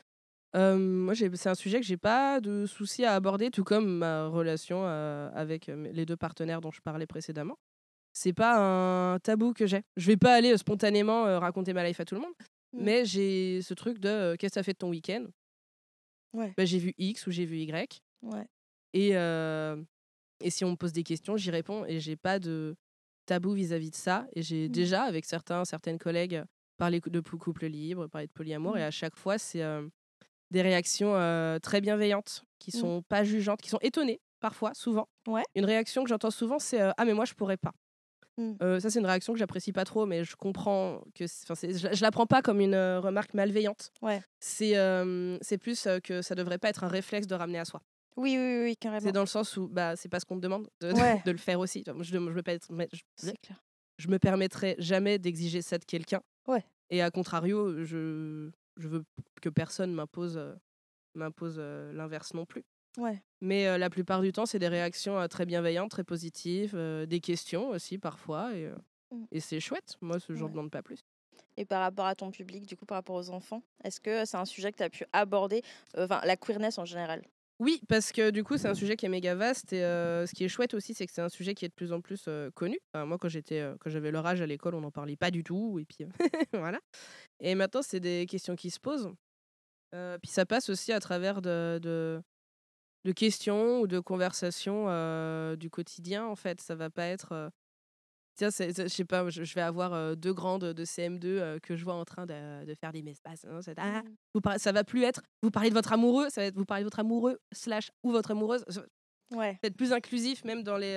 Moi, c'est un sujet que j'ai pas de souci à aborder, tout comme ma relation avec les deux partenaires dont je parlais précédemment. C'est pas un tabou que j'ai. Je vais pas aller spontanément raconter ma life à tout le monde, mais j'ai ce truc de qu'est-ce que ça fait de ton week-end?
Ouais.
Bah, j'ai vu X ou j'ai vu Y.
Ouais.
Et si on me pose des questions, j'y réponds et j'ai pas de tabou vis-à-vis de ça. Et j'ai déjà, avec certaines collègues, parlé de couple libre, parlé de polyamour, et à chaque fois, c'est des réactions très bienveillantes, qui sont pas jugeantes, qui sont étonnées, parfois, souvent.
Ouais.
Une réaction que j'entends souvent, c'est ah, mais moi, je pourrais pas.
Mmh.
Ça, c'est une réaction que j'apprécie pas trop, mais je comprends que. Je la prends pas comme une remarque malveillante.
Ouais.
C'est plus que ça devrait pas être un réflexe de ramener à soi.
Oui, carrément.
C'est dans le sens où c'est pas ce qu'on te demande
Ouais.
de le faire aussi. Je me
C'est clair.
je me permettrai jamais d'exiger ça de quelqu'un.
Ouais.
Et à contrario, je veux que personne m'impose l'inverse non plus.
Ouais.
Mais la plupart du temps, c'est des réactions très bienveillantes, très positives, des questions aussi parfois. Et c'est chouette. Moi, j'en
Ouais.
demande pas plus.
Et par rapport à ton public, du coup, par rapport aux enfants, est-ce que c'est un sujet que tu as pu aborder, la queerness en général?
Oui, parce que du coup, c'est un sujet qui est méga vaste. Et ce qui est chouette aussi, c'est que c'est un sujet qui est de plus en plus connu. Enfin, moi, quand j'avais leur âge à l'école, on n'en parlait pas du tout. Et puis, voilà. Et maintenant, c'est des questions qui se posent. Puis ça passe aussi à travers de questions ou de conversations du quotidien, en fait. Ça va pas être... Tiens, je sais pas, je vais avoir deux grandes de CM2 que je vois en train de faire des messages. Ça va plus être vous parlez de votre amoureux, ça va être vous parlez de votre amoureux / ou votre amoureuse.
Ouais.
Être plus inclusif même dans les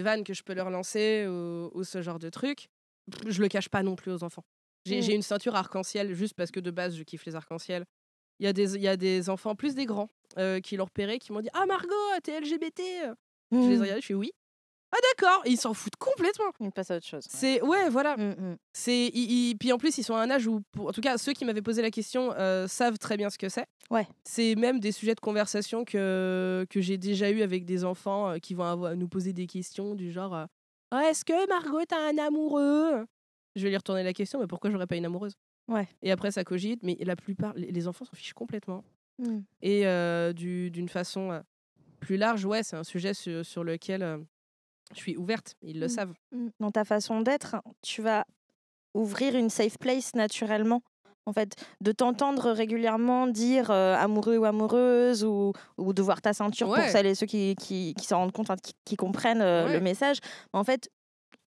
vannes que je peux leur lancer ou ce genre de trucs. Je le cache pas non plus aux enfants. J'ai une ceinture arc-en-ciel juste parce que de base je kiffe les arcs-en-ciel. Il y a des enfants, plus des grands, qui l'ont repéré, qui m'ont dit ah Margot, t'es LGBT. Je les ai regardés, je fais oui. Ah d'accord, ils s'en foutent complètement.
Ils passent à autre chose.
Ouais, voilà.
Mmh.
Puis en plus ils sont à un âge où, en tout cas ceux qui m'avaient posé la question savent très bien ce que c'est.
Ouais.
C'est même des sujets de conversation que j'ai déjà eu avec des enfants qui vont nous poser des questions du genre ah, est-ce que Margot t'as un amoureux? Je vais lui retourner la question, mais pourquoi j'aurais pas une amoureuse?
Ouais.
Et après ça cogite, mais la plupart les enfants s'en fichent complètement.
Mmh.
Et d'une façon plus large, ouais, c'est un sujet sur lequel je suis ouverte, ils le savent.
Dans ta façon d'être, tu vas ouvrir une safe place naturellement. En fait, de t'entendre régulièrement dire amoureux ou amoureuse ou de voir ta ceinture pour
Ouais.
celles et ceux qui s'en rendent compte, qui comprennent le message. En fait,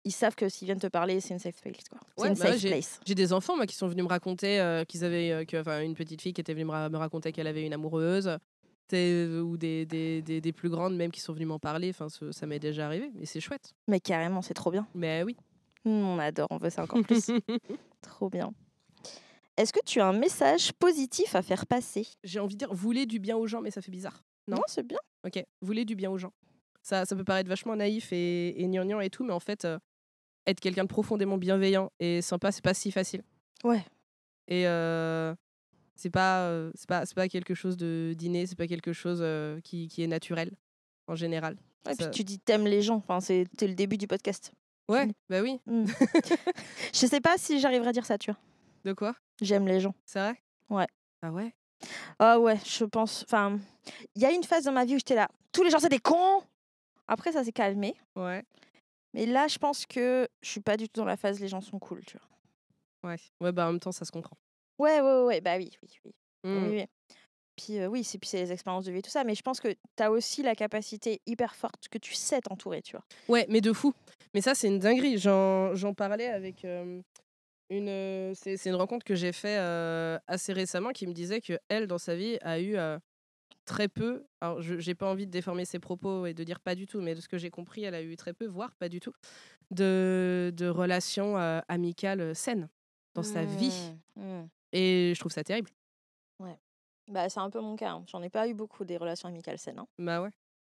ils savent que s'ils viennent te parler, c'est une safe place, quoi. C'est une safe place.
J'ai des enfants moi, qui sont venus me raconter qu'ils avaient une petite fille qui était venue me raconter qu'elle avait une amoureuse. Ou des plus grandes même qui sont venues m'en parler. Enfin, ça m'est déjà arrivé, mais c'est chouette.
Mais carrément, c'est trop bien.
Mais oui.
On adore, on veut ça encore plus. Trop bien. Est-ce que tu as un message positif à faire passer?
J'ai envie de dire, voulez du bien aux gens, mais ça fait bizarre. Non,
c'est bien.
Ok, voulez du bien aux gens. Ça peut paraître vachement naïf et gnangnan et tout, mais en fait, être quelqu'un de profondément bienveillant et sympa, c'est pas si facile.
Ouais.
Et c'est pas quelque chose d'inné, c'est pas quelque chose qui est naturel en général.
Ouais,
Ça-
puis tu dis t'aimes les gens. Enfin, c'était le début du podcast.
Ouais, bah oui.
Je sais pas si j'arriverai à dire ça, tu vois.
De quoi?
J'aime les gens.
C'est vrai?
Ouais.
Ah ouais?
Ah ouais, je pense. Enfin, il y a une phase dans ma vie où j'étais là. Tous les gens, c'est des cons. Après, ça s'est calmé.
Ouais.
Mais là, je pense que je suis pas du tout dans la phase les gens sont cool, tu vois.
Ouais, bah en même temps, ça se comprend.
Ouais, bah oui.
Mm.
Oui. Puis c'est les expériences de vie et tout ça, mais je pense que tu as aussi la capacité hyper forte que tu sais t'entourer, tu vois.
Ouais, mais de fou. Mais ça, c'est une dinguerie. J'en parlais avec c'est une rencontre que j'ai fait assez récemment qui me disait que elle, dans sa vie, a eu très peu. Alors, j'ai pas envie de déformer ses propos et de dire pas du tout, mais de ce que j'ai compris, elle a eu très peu, voire pas du tout, de relations amicales saines dans sa vie. Et je trouve ça terrible.
Ouais. Bah, c'est un peu mon cas. Hein. J'en ai pas eu beaucoup des relations amicales saines. Hein.
Bah ouais.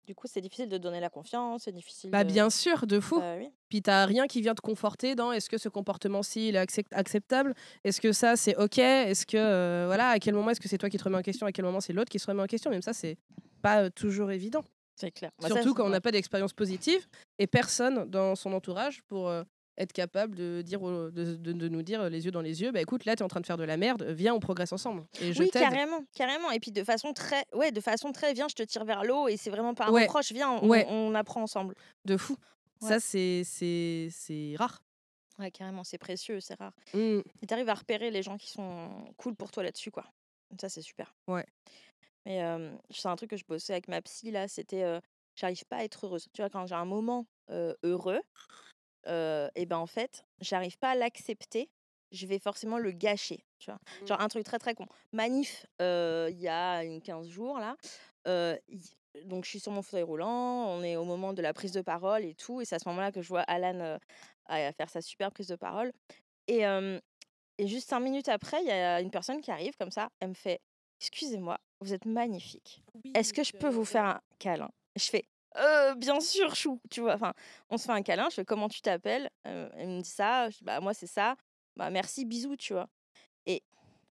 Du coup, c'est difficile de donner la confiance, c'est difficile
Bah
de...
bien sûr, de fou.
Bah oui.
Puis t'as rien qui vient te conforter dans est-ce que ce comportement-ci il est acceptable? Est-ce que ça c'est ok? Est-ce que voilà, à quel moment est-ce que c'est toi qui te remets en question? À quel moment c'est l'autre qui se remet en question? Même ça, c'est pas toujours évident.
C'est clair.
Surtout quand on n'a pas d'expérience positive et personne dans son entourage pour être capable de dire de nous dire les yeux dans les yeux, bah écoute, là t'es en train de faire de la merde, viens on progresse ensemble et je
Oui,
t'aide.
carrément. Et puis de façon très, viens, je te tire vers l'eau et c'est vraiment pas un
Ouais.
reproche, viens, on apprend ensemble.
De fou.
Ouais.
Ça c'est rare.
Ouais, carrément, c'est précieux, c'est rare.
Mm.
Et t'arrives à repérer les gens qui sont cool pour toi là-dessus, quoi. Ça, c'est super.
Ouais.
Mais c'est un truc que je bossais avec ma psy, là, c'était j'arrive pas à être heureuse. Tu vois, quand j'ai un moment heureux, et ben en fait, j'arrive pas à l'accepter, je vais forcément le gâcher, tu vois. Genre un truc très très con. Manif, il y a 15 jours là, donc je suis sur mon fauteuil roulant, on est au moment de la prise de parole et tout, et c'est à ce moment-là que je vois Alan à faire sa super prise de parole. Et, et juste 5 minutes après, il y a une personne qui arrive comme ça, elle me fait «Excusez-moi, vous êtes magnifique. Est-ce que je peux vous faire un câlin?» Je fais bien sûr, chou, tu vois. Enfin, on se fait un câlin, je fais comment tu t'appelles? Elle me dit ça, je dis bah moi c'est ça. Bah merci, bisous, tu vois. Et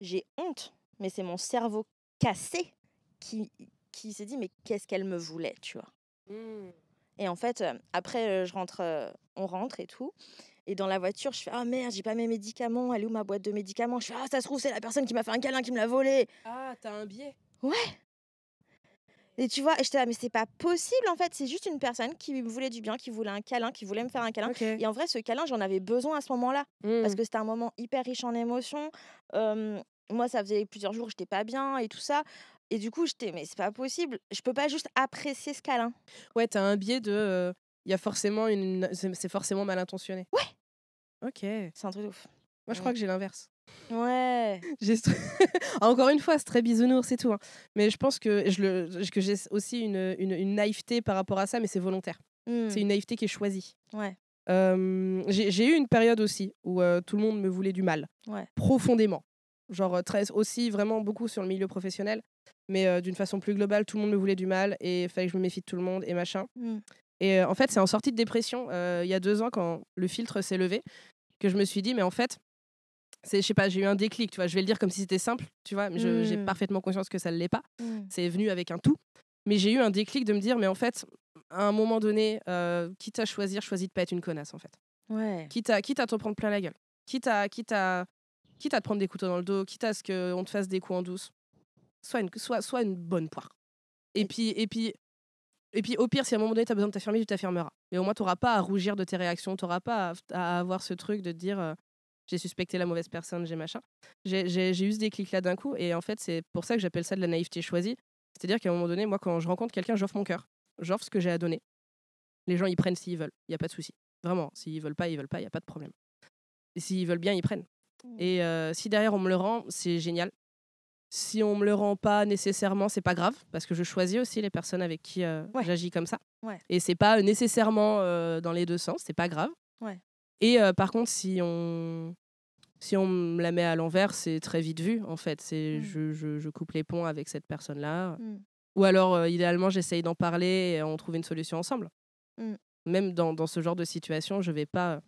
j'ai honte, mais c'est mon cerveau cassé qui s'est dit mais qu'est-ce qu'elle me voulait, tu vois. Et en fait, après on rentre et tout. Et dans la voiture, je fais ah merde, j'ai pas mes médicaments, elle est où ma boîte de médicaments? Je fais ah ça se trouve c'est la personne qui m'a fait un câlin qui me l'a volé.
Ah, t'as un biais.
Ouais. Et tu vois, et j'étais là, mais c'est pas possible en fait, c'est juste une personne qui me voulait du bien, qui voulait un câlin, qui voulait me faire un câlin.
Ok.
Et en vrai, ce câlin, j'en avais besoin à ce moment-là, parce que c'était un moment hyper riche en émotions. Moi, ça faisait plusieurs jours que j'étais pas bien et tout ça. Et du coup, j'étais, mais c'est pas possible, je peux pas juste apprécier ce câlin.
Ouais, t'as un biais de. Il y a forcément c'est forcément mal intentionné.
Ouais.
Ok.
C'est un truc de ouf.
Moi, je crois que j'ai l'inverse.
Ouais.
Encore une fois, c'est très bisounours, c'est tout. Hein. Mais je pense que j'ai aussi une naïveté par rapport à ça, mais c'est volontaire. C'est une naïveté qui est choisie.
Ouais.
J'ai eu une période aussi où tout le monde me voulait du mal.
Ouais.
Profondément. Genre aussi vraiment beaucoup sur le milieu professionnel. Mais d'une façon plus globale, tout le monde me voulait du mal et il fallait que je me méfie de tout le monde et machin. Et en fait, c'est en sortie de dépression, il y a 2 ans, quand le filtre s'est levé, que je me suis dit, mais en fait, je sais pas, j'ai eu un déclic, tu vois, je vais le dire comme si c'était simple, tu vois, mais j'ai parfaitement conscience que ça ne l'est pas. C'est venu avec un tout. Mais j'ai eu un déclic de me dire, mais en fait, à un moment donné, quitte à choisir, choisis de pas être une connasse, en fait.
Ouais.
Quitte à t'en prendre plein la gueule. Quitte à te prendre des couteaux dans le dos, quitte à ce qu'on te fasse des coups en douce. Sois une bonne poire. Et puis, au pire, si à un moment donné, tu as besoin de t'affirmer, tu t'affirmeras. Mais au moins, tu n'auras pas à rougir de tes réactions, tu n'auras pas à avoir ce truc de te dire j'ai suspecté la mauvaise personne, j'ai machin. J'ai eu ce déclic-là d'un coup, et en fait, c'est pour ça que j'appelle ça de la naïveté choisie. C'est-à-dire qu'à un moment donné, moi, quand je rencontre quelqu'un, j'offre mon cœur, j'offre ce que j'ai à donner. Les gens, ils prennent s'ils veulent, il n'y a pas de souci. Vraiment, s'ils veulent pas, il n'y a pas de problème. Et s'ils veulent bien, ils prennent. Et si derrière, on me le rend, c'est génial. Si on me le rend pas nécessairement, c'est pas grave, parce que je choisis aussi les personnes avec qui j'agis comme ça.
Ouais.
Et c'est pas nécessairement dans les deux sens, c'est pas grave.
Ouais.
Et par contre, si on me la met à l'envers, c'est très vite vu, en fait. Je coupe les ponts avec cette personne-là. Ou alors, idéalement, j'essaye d'en parler et on trouve une solution ensemble. Même dans ce genre de situation, je ne vais pas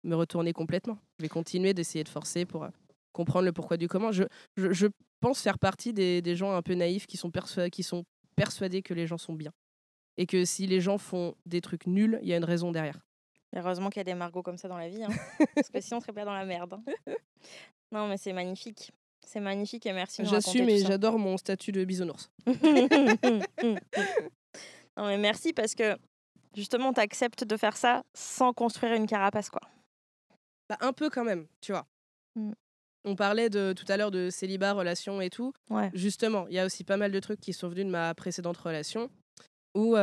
me retourner complètement. Je vais continuer d'essayer de forcer pour comprendre le pourquoi du comment. Je pense faire partie des gens un peu naïfs qui sont persuadés que les gens sont bien. Et que si les gens font des trucs nuls, il y a une raison derrière.
Heureusement qu'il y a des Margot comme ça dans la vie. Hein. Parce que sinon, on serait pas dans la merde. Hein. Non, mais c'est magnifique. C'est magnifique et merci de nous raconter
J'assume et
tout ça.
j'adore mon statut de bisounours.
Non, mais merci parce que justement, tu acceptes de faire ça sans construire une carapace, quoi.
Bah, un peu quand même, tu vois. On parlait tout à l'heure de célibat, relation et tout.
Ouais.
Justement, il y a aussi pas mal de trucs qui sont venus de ma précédente relation où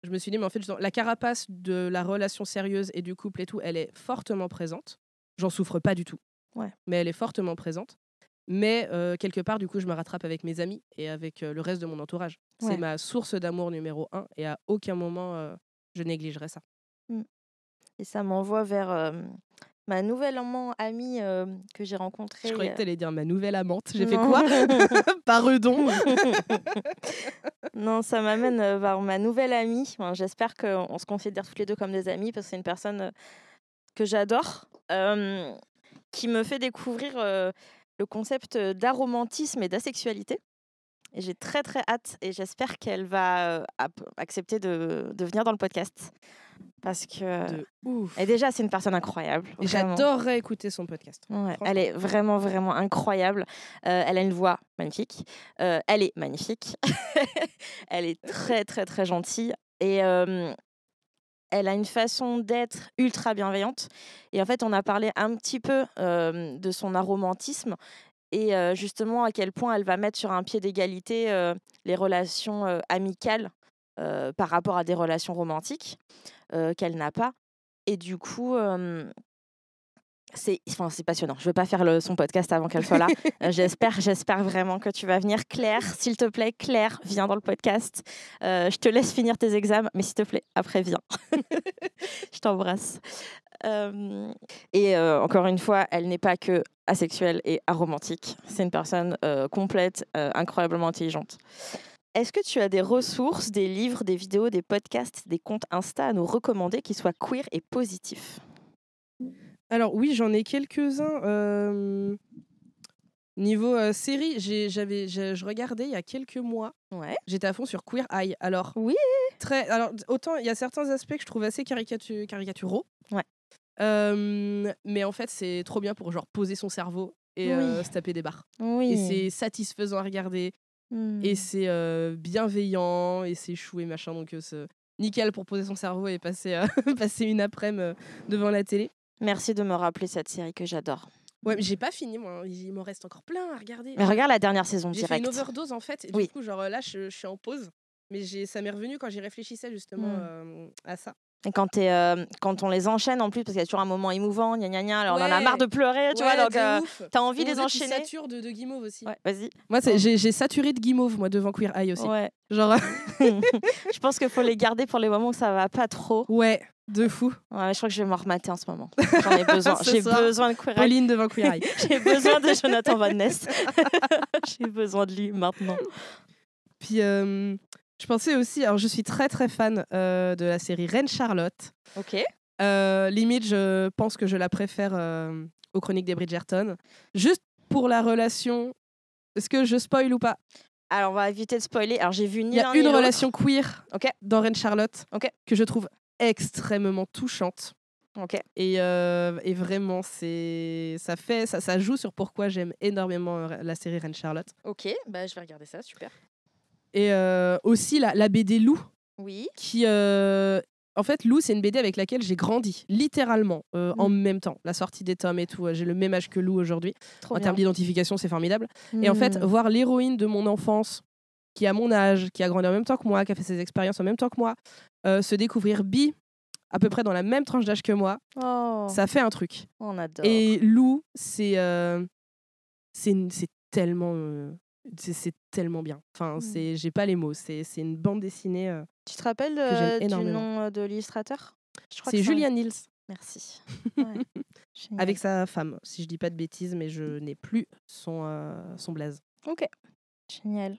je me suis dit, mais en fait, la carapace de la relation sérieuse et du couple et tout, elle est fortement présente. J'en souffre pas du tout.
Ouais.
Mais elle est fortement présente. Mais quelque part, du coup, je me rattrape avec mes amis et avec le reste de mon entourage.
Ouais.
C'est ma source d'amour numéro 1 et à aucun moment, je négligerai ça.
Et ça m'envoie vers ma nouvelle amie que j'ai rencontrée.
Je croyais que tu allais dire ma nouvelle amante. J'ai
Non.
fait quoi? Pardon.
Non, ça m'amène vers ma nouvelle amie. Enfin, j'espère qu'on se considère toutes les deux comme des amies parce que c'est une personne que j'adore, qui me fait découvrir le concept d'aromantisme et d'asexualité. Et j'ai très très hâte et j'espère qu'elle va accepter de venir dans le podcast. Parce que
De ouf.
et déjà, c'est une personne incroyable.
Et
vraiment.
j'adorerais écouter son podcast.
Ouais, elle est vraiment, vraiment incroyable. Elle a une voix magnifique. Elle est magnifique. Elle est très, très, très gentille. Et elle a une façon d'être ultra bienveillante. Et en fait, on a parlé un petit peu de son aromantisme et justement à quel point elle va mettre sur un pied d'égalité les relations amicales par rapport à des relations romantiques qu'elle n'a pas. Et du coup, c'est passionnant. Je ne veux pas faire son podcast avant qu'elle soit là. J'espère vraiment que tu vas venir. Claire, s'il te plaît, Claire, viens dans le podcast. Je te laisse finir tes examens, mais s'il te plaît, après, viens. Je t'embrasse. Et encore une fois, elle n'est pas que asexuelle et aromantique. C'est une personne complète, incroyablement intelligente. Est-ce que tu as des ressources, des livres, des vidéos, des podcasts, des comptes Insta à nous recommander qui soient queer et positifs?
Alors oui, j'en ai quelques-uns. Niveau série, je regardais il y a quelques mois.
Ouais.
J'étais à fond sur Queer Eye. Alors,
Oui.
alors autant il y a certains aspects que je trouve assez caricaturaux.
Ouais.
Mais en fait, c'est trop bien pour genre poser son cerveau et
Oui.
se taper des barres.
Oui.
Et c'est satisfaisant à regarder. Et c'est bienveillant et c'est chou et machin. Donc c'est nickel pour poser son cerveau et passer une après-midi devant la télé.
Merci de me rappeler cette série que j'adore.
Ouais, mais j'ai pas fini, moi. Il m'en reste encore plein à regarder.
Mais regarde la dernière saison
J'ai
direct.
fait une overdose, en fait. Et
Oui.
du coup, genre là, je suis en pause. Mais ça m'est revenu quand j'y réfléchissais, justement, à ça.
Et quand on les enchaîne, en plus, parce qu'il y a toujours un moment émouvant, gna gna gna, alors on en a
Ouais.
marre de pleurer, tu vois, donc t'as envie de les
Tu
enchaîner.
satures de Guimauve aussi.
Ouais, vas-y.
Moi, j'ai saturé de Guimauve, moi, devant Queer Eye aussi.
Ouais.
Genre,
Je pense qu'il faut les garder pour les moments où ça va pas trop.
ouais, de fou.
Ouais, je crois que je vais m'en remater en ce moment. J'en ai besoin.
Ce
J'ai
soir,
besoin de Queer Eye.
Pauline devant Queer Eye.
J'ai besoin de Jonathan Van Ness. J'ai besoin de lui maintenant.
Puis, je pensais aussi, alors je suis très très fan de la série Reine Charlotte.
Ok.
Limite, je pense que je la préfère aux Chroniques des Bridgerton. Juste pour la relation, est-ce que je spoil ou pas?
Alors, on va éviter de spoiler. Alors, j'ai vu
Il
ni
y
l'un
a
ni
une
l'autre.
relation queer dans Reine Charlotte que je trouve extrêmement touchante.
Ok.
Et vraiment, ça joue sur pourquoi j'aime énormément la série Reine Charlotte.
Ok, bah, je vais regarder ça, super.
Et aussi la BD Lou,
Oui.
qui... En fait, Lou, c'est une BD avec laquelle j'ai grandi, littéralement, en même temps. La sortie des tomes et tout, j'ai le même âge que Lou aujourd'hui. En termes d'identification, c'est formidable. Et en fait, voir l'héroïne de mon enfance, qui a mon âge, qui a grandi en même temps que moi, qui a fait ses expériences en même temps que moi, se découvrir bi, à peu près dans la même tranche d'âge que moi, ça fait un truc.
On adore.
Et Lou, c'est tellement... c'est tellement bien. Enfin, j'ai pas les mots. C'est une bande dessinée...
Tu te rappelles
que j'aime
du
énormément.
nom de l'illustrateur?
C'est Julian Niels.
Merci. Ouais. Génial.
Avec sa femme, si je dis pas de bêtises, mais je n'ai plus son blaze.
Ok. Génial.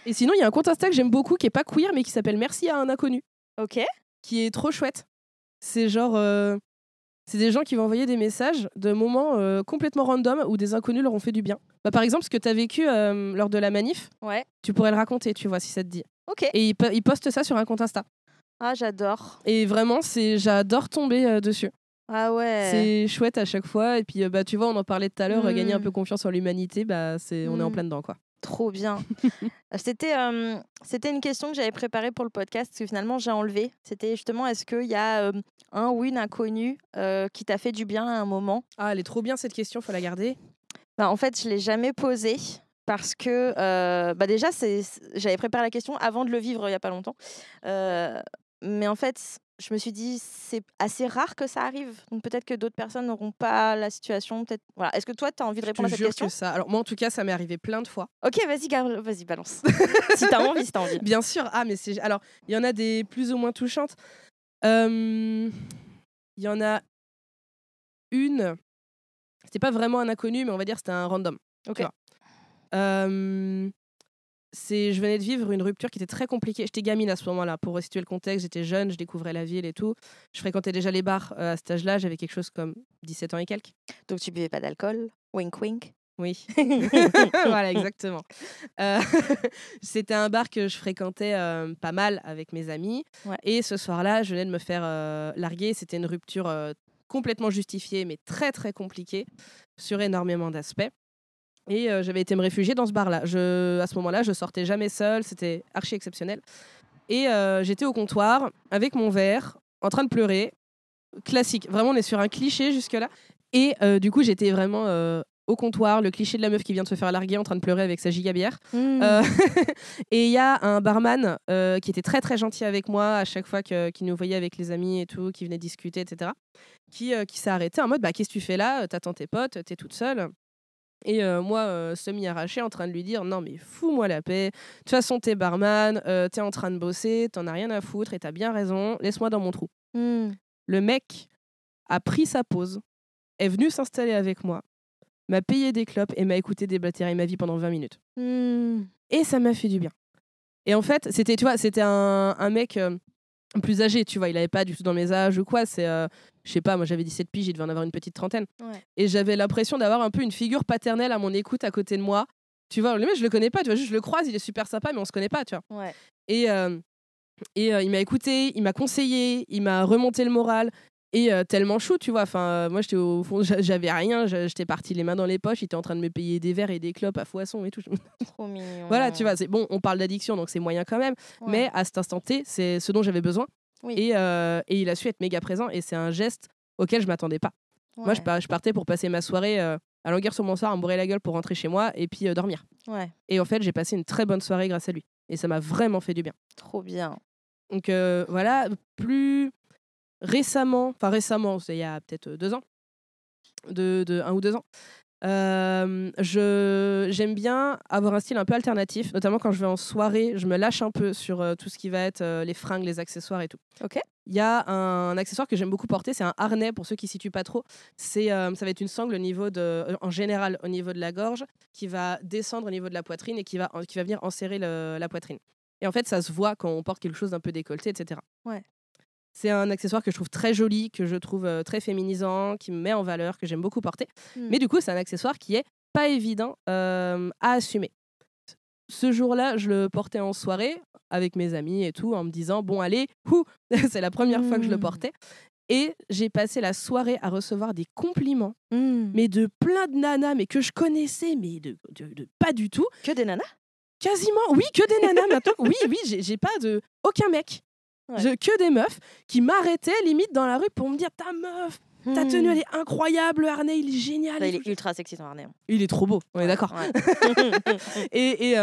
Et sinon, il y a un compte Insta que j'aime beaucoup, qui est pas queer, mais qui s'appelle Merci à un inconnu,
Ok.
qui est trop chouette. C'est genre... c'est des gens qui vont envoyer des messages de moments complètement random où des inconnus leur ont fait du bien. Bah, par exemple, ce que tu as vécu lors de la manif,
Ouais.
tu pourrais le raconter, tu vois, si ça te dit.
Ok.
Et ils postent ça sur un compte Insta.
Ah, j'adore.
Et vraiment, j'adore tomber dessus.
Ah ouais.
C'est chouette à chaque fois. Et puis, tu vois, on en parlait tout à l'heure, gagner un peu
Mm.
confiance en l'humanité, on est en plein dedans, quoi.
Trop bien. C'était une question que j'avais préparée pour le podcast que finalement j'ai enlevée. C'était justement, est-ce qu'il y a un ou une inconnue qui t'a fait du bien à un moment?
Ah, elle est trop bien cette question, faut la garder.
Bah, en fait, je ne l'ai jamais posée parce que déjà, j'avais préparé la question avant de le vivre il n'y a pas longtemps. Mais en fait, je me suis dit, c'est assez rare que ça arrive. Donc peut-être que d'autres personnes n'auront pas la situation. Voilà. Est-ce que toi, tu as envie de répondre à cette question?
Que ça. Alors moi, en tout cas, ça m'est arrivé plein de fois.
Ok, vas-y, balance. Si tu as envie.
Bien sûr. Ah, mais c'est... Alors, il y en a des plus ou moins touchantes. Il y en a une... C'était pas vraiment un inconnu, mais on va dire c'était un random.
Ok.
Je venais de vivre une rupture qui était très compliquée. J'étais gamine à ce moment-là. Pour resituer le contexte, j'étais jeune, je découvrais la ville et tout. Je fréquentais déjà les bars à cet âge-là. J'avais quelque chose comme 17 ans et quelques.
Donc tu buvais pas d'alcool? Wink wink.
Oui. Voilà, exactement. C'était un bar que je fréquentais pas mal avec mes amis.
Ouais.
Et ce soir-là, je venais de me faire larguer. C'était une rupture complètement justifiée, mais très, très compliquée sur énormément d'aspects. Et j'avais été me réfugier dans ce bar-là. À ce moment-là, je sortais jamais seule. C'était archi exceptionnel. Et j'étais au comptoir avec mon verre, en train de pleurer. Classique. Vraiment, on est sur un cliché jusque-là. Et du coup, j'étais vraiment au comptoir, le cliché de la meuf qui vient de se faire larguer en train de pleurer avec sa gigabière. Et il y a un barman qui était très très gentil avec moi à chaque fois qu'il nous voyait avec les amis et tout, qui venait discuter, etc. Qui s'est arrêté en mode qu'est-ce que tu fais là? T'attends tes potes, t'es toute seule. Et moi, semi-arraché, en train de lui dire non, mais fous-moi la paix. De toute façon, t'es barman, t'es en train de bosser, t'en as rien à foutre et t'as bien raison, laisse-moi dans mon trou. Le mec a pris sa pause, est venu s'installer avec moi, m'a payé des clopes et m'a écouté déblatérer ma vie pendant 20 minutes. Et ça m'a fait du bien. Et en fait, c'était un mec plus âgé, tu vois, il avait pas du tout dans mes âges ou quoi. C'est, je sais pas, moi j'avais 17 piges, il devait en avoir une petite trentaine. Ouais. Et j'avais l'impression d'avoir un peu une figure paternelle à mon écoute à côté de moi. Tu vois, le mec, je le connais pas, tu vois, juste je le croise, il est super sympa, mais on se connaît pas, tu vois. Ouais. Et il m'a écouté, il m'a conseillé, il m'a remonté le moral. Et tellement chou, tu vois. Enfin, moi, j'étais au fond, j'avais rien. J'étais partie les mains dans les poches. Il était en train de me payer des verres et des clopes à foison et tout.
Trop mignon.
Voilà, tu vois. C'est bon, on parle d'addiction, donc c'est moyen quand même. Ouais. Mais à cet instant T, c'est ce dont j'avais besoin. Oui. Et il a su être méga présent. Et c'est un geste auquel je m'attendais pas. Ouais. Moi, je partais pour passer ma soirée à Longueuil-sur-Montsoir, à me bourrer la gueule pour rentrer chez moi et puis dormir. Ouais. Et en fait, j'ai passé une très bonne soirée grâce à lui. Et ça m'a vraiment fait du bien.
Trop bien.
Donc voilà, plus... Récemment, c'est il y a peut-être 2 ans, 1 ou 2 ans, j'aime bien avoir un style un peu alternatif, notamment quand je vais en soirée, je me lâche un peu sur tout ce qui va être les fringues, les accessoires et tout. Ok. Il y a un accessoire que j'aime beaucoup porter, c'est un harnais pour ceux qui ne situent pas trop. Ça va être une sangle en général au niveau de la gorge, qui va descendre au niveau de la poitrine et qui va venir enserrer la poitrine. Et en fait, ça se voit quand on porte quelque chose d'un peu décolleté, etc. Ouais. C'est un accessoire que je trouve très joli, que je trouve très féminisant, qui me met en valeur, que j'aime beaucoup porter. Mais du coup, c'est un accessoire qui est pas évident à assumer. Ce jour-là, je le portais en soirée avec mes amis et tout, en me disant bon allez, c'est la première fois que je le portais. Et j'ai passé la soirée à recevoir des compliments, mais de plein de nanas, mais que je connaissais, mais de pas du tout.
Que des nanas ?
Quasiment, oui, que des nanas maintenant. Oui, j'ai pas aucun mec. Ouais. Que des meufs qui m'arrêtaient limite dans la rue pour me dire ta meuf, ta tenue elle est incroyable, le harnais il est génial.
Bah, il est ultra sexy ton harnais.
Il est trop beau, on est d'accord. Ouais. et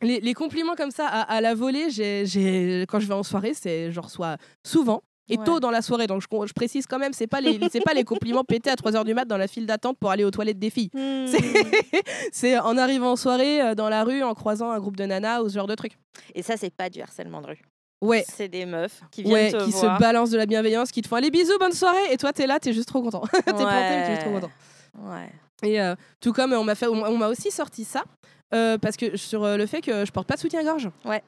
les compliments comme ça à la volée, quand je vais en soirée, je reçois souvent et tôt dans la soirée. Donc je précise quand même, c'est pas les compliments pétés à 3h du mat dans la file d'attente pour aller aux toilettes des filles. C'est en arrivant en soirée dans la rue, en croisant un groupe de nanas ou ce genre de trucs.
Et ça, c'est pas du harcèlement de rue.
Ouais.
C'est des meufs qui viennent te
qui
voir.
se balancent de la bienveillance, qui te font allez bisous, bonne soirée, et toi t'es là, t'es juste trop content. T'es planté, mais t'es juste trop content.
Ouais.
Et tout comme on m'a aussi sorti ça parce que sur le fait que je porte pas de soutien-gorge.
Ouais.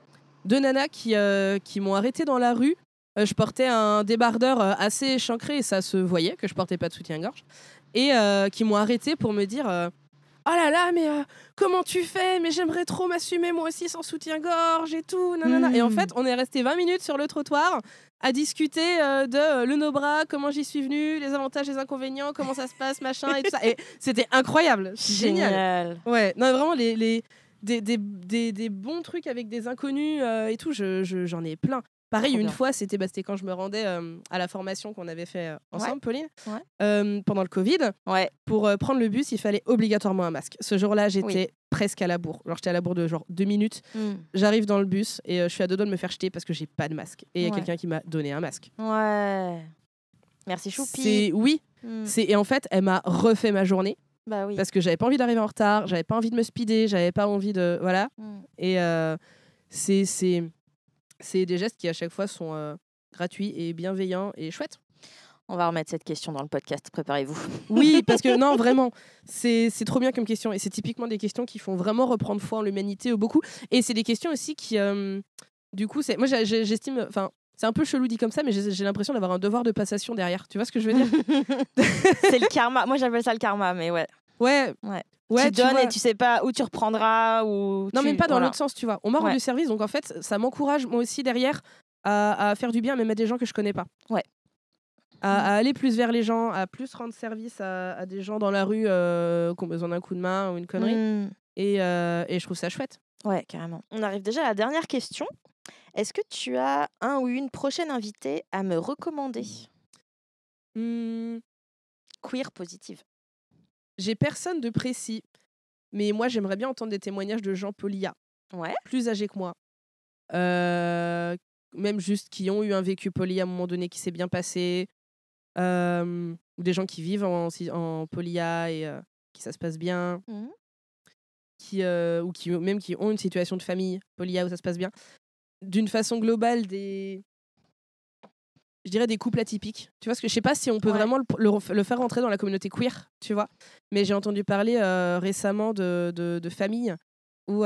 2 nanas qui m'ont arrêté dans la rue. Je portais un débardeur assez échancré et ça se voyait que je portais pas de soutien-gorge. Et qui m'ont arrêté pour me dire oh là là, mais comment tu fais? Mais j'aimerais trop m'assumer moi aussi sans soutien-gorge et tout. Nanana. Et en fait, on est resté 20 minutes sur le trottoir à discuter de le no-bras, comment j'y suis venue, les avantages, les inconvénients, comment ça se passe, machin et tout ça. Et c'était incroyable. Génial. Ouais, non, vraiment, des bons trucs avec des inconnus et tout, j'en ai plein. Pareil, une fois, c'était quand je me rendais à la formation qu'on avait fait ensemble, Pauline, pendant le Covid.
Ouais.
Pour prendre le bus, il fallait obligatoirement un masque. Ce jour-là, j'étais presque à la bourre. Alors, j'étais à la bourre de genre 2 minutes. J'arrive dans le bus et je suis à 2 doigts de me faire jeter parce que j'ai pas de masque. Et il y a quelqu'un qui m'a donné un masque.
Ouais. Merci Choupi.
Et en fait, elle m'a refait ma journée.
Bah oui.
Parce que j'avais pas envie d'arriver en retard, j'avais pas envie de me speeder, j'avais pas envie de... Voilà. Et c'est des gestes qui à chaque fois sont gratuits et bienveillants et chouettes.
On va remettre cette question dans le podcast, préparez-vous.
Oui, parce que non, vraiment, c'est trop bien comme question. Et c'est typiquement des questions qui font vraiment reprendre foi en l'humanité beaucoup. Et c'est des questions aussi qui, du coup, moi j'estime... Enfin, c'est un peu chelou dit comme ça, mais j'ai l'impression d'avoir un devoir de passation derrière. Tu vois ce que je veux dire?
C'est le karma. Moi, j'appelle ça le karma, mais ouais.
Ouais,
tu donnes et tu sais pas où tu reprendras.
Non, même pas dans l'autre sens, tu vois. On m'a rendu service, donc en fait, ça m'encourage moi aussi derrière à faire du bien, même à des gens que je connais pas.
Ouais.
À aller plus vers les gens, à plus rendre service à des gens dans la rue qui ont besoin d'un coup de main ou une connerie. Et je trouve ça chouette.
Ouais, carrément. On arrive déjà à la dernière question. Est-ce que tu as un ou une prochaine invitée à me recommander? Queer positive.
J'ai personne de précis, mais moi j'aimerais bien entendre des témoignages de gens polia, plus âgés que moi, même juste qui ont eu un vécu poli à un moment donné qui s'est bien passé, ou des gens qui vivent en polia et qui ça se passe bien, ou qui ont une situation de famille polia où ça se passe bien. D'une façon globale, je dirais des couples atypiques. Tu vois, parce que je sais pas si on peut vraiment le faire rentrer dans la communauté queer, tu vois. Mais j'ai entendu parler récemment de familles où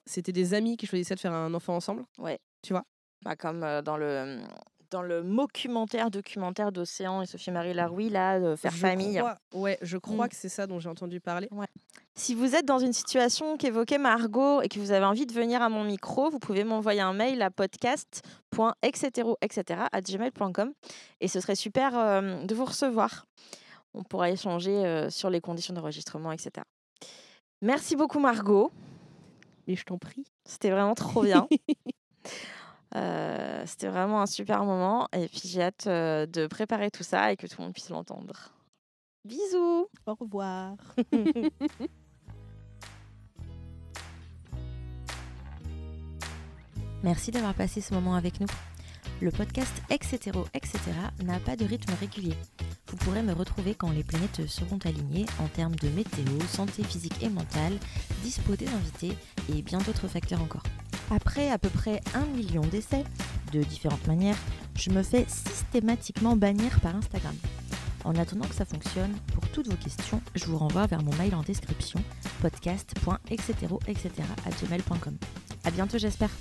c'était des amis qui choisissaient de faire un enfant ensemble. Ouais. Tu vois.
Bah, comme dans le documentaire d'Océan et Sophie-Marie Laroui, là, faire famille.
Je crois que c'est ça dont j'ai entendu parler.
Ouais. Si vous êtes dans une situation qu'évoquait Margot et que vous avez envie de venir à mon micro, vous pouvez m'envoyer un mail à podcast.etcetera@gmail.com et ce serait super de vous recevoir. On pourra échanger sur les conditions d'enregistrement, etc. Merci beaucoup Margot.
Mais je t'en prie.
C'était vraiment trop bien. C'était vraiment un super moment et puis j'ai hâte de préparer tout ça et que tout le monde puisse l'entendre. Bisous.
Au revoir.
Merci d'avoir passé ce moment avec nous. Le podcast Etc. n'a pas de rythme régulier. Vous pourrez me retrouver quand les planètes seront alignées en termes de météo, santé physique et mentale, dispo des invités et bien d'autres facteurs encore. Après à peu près 1 million d'essais, de différentes manières, je me fais systématiquement bannir par Instagram. En attendant que ça fonctionne, pour toutes vos questions, je vous renvoie vers mon mail en description, podcast.etc@gmail.com. À bientôt j'espère.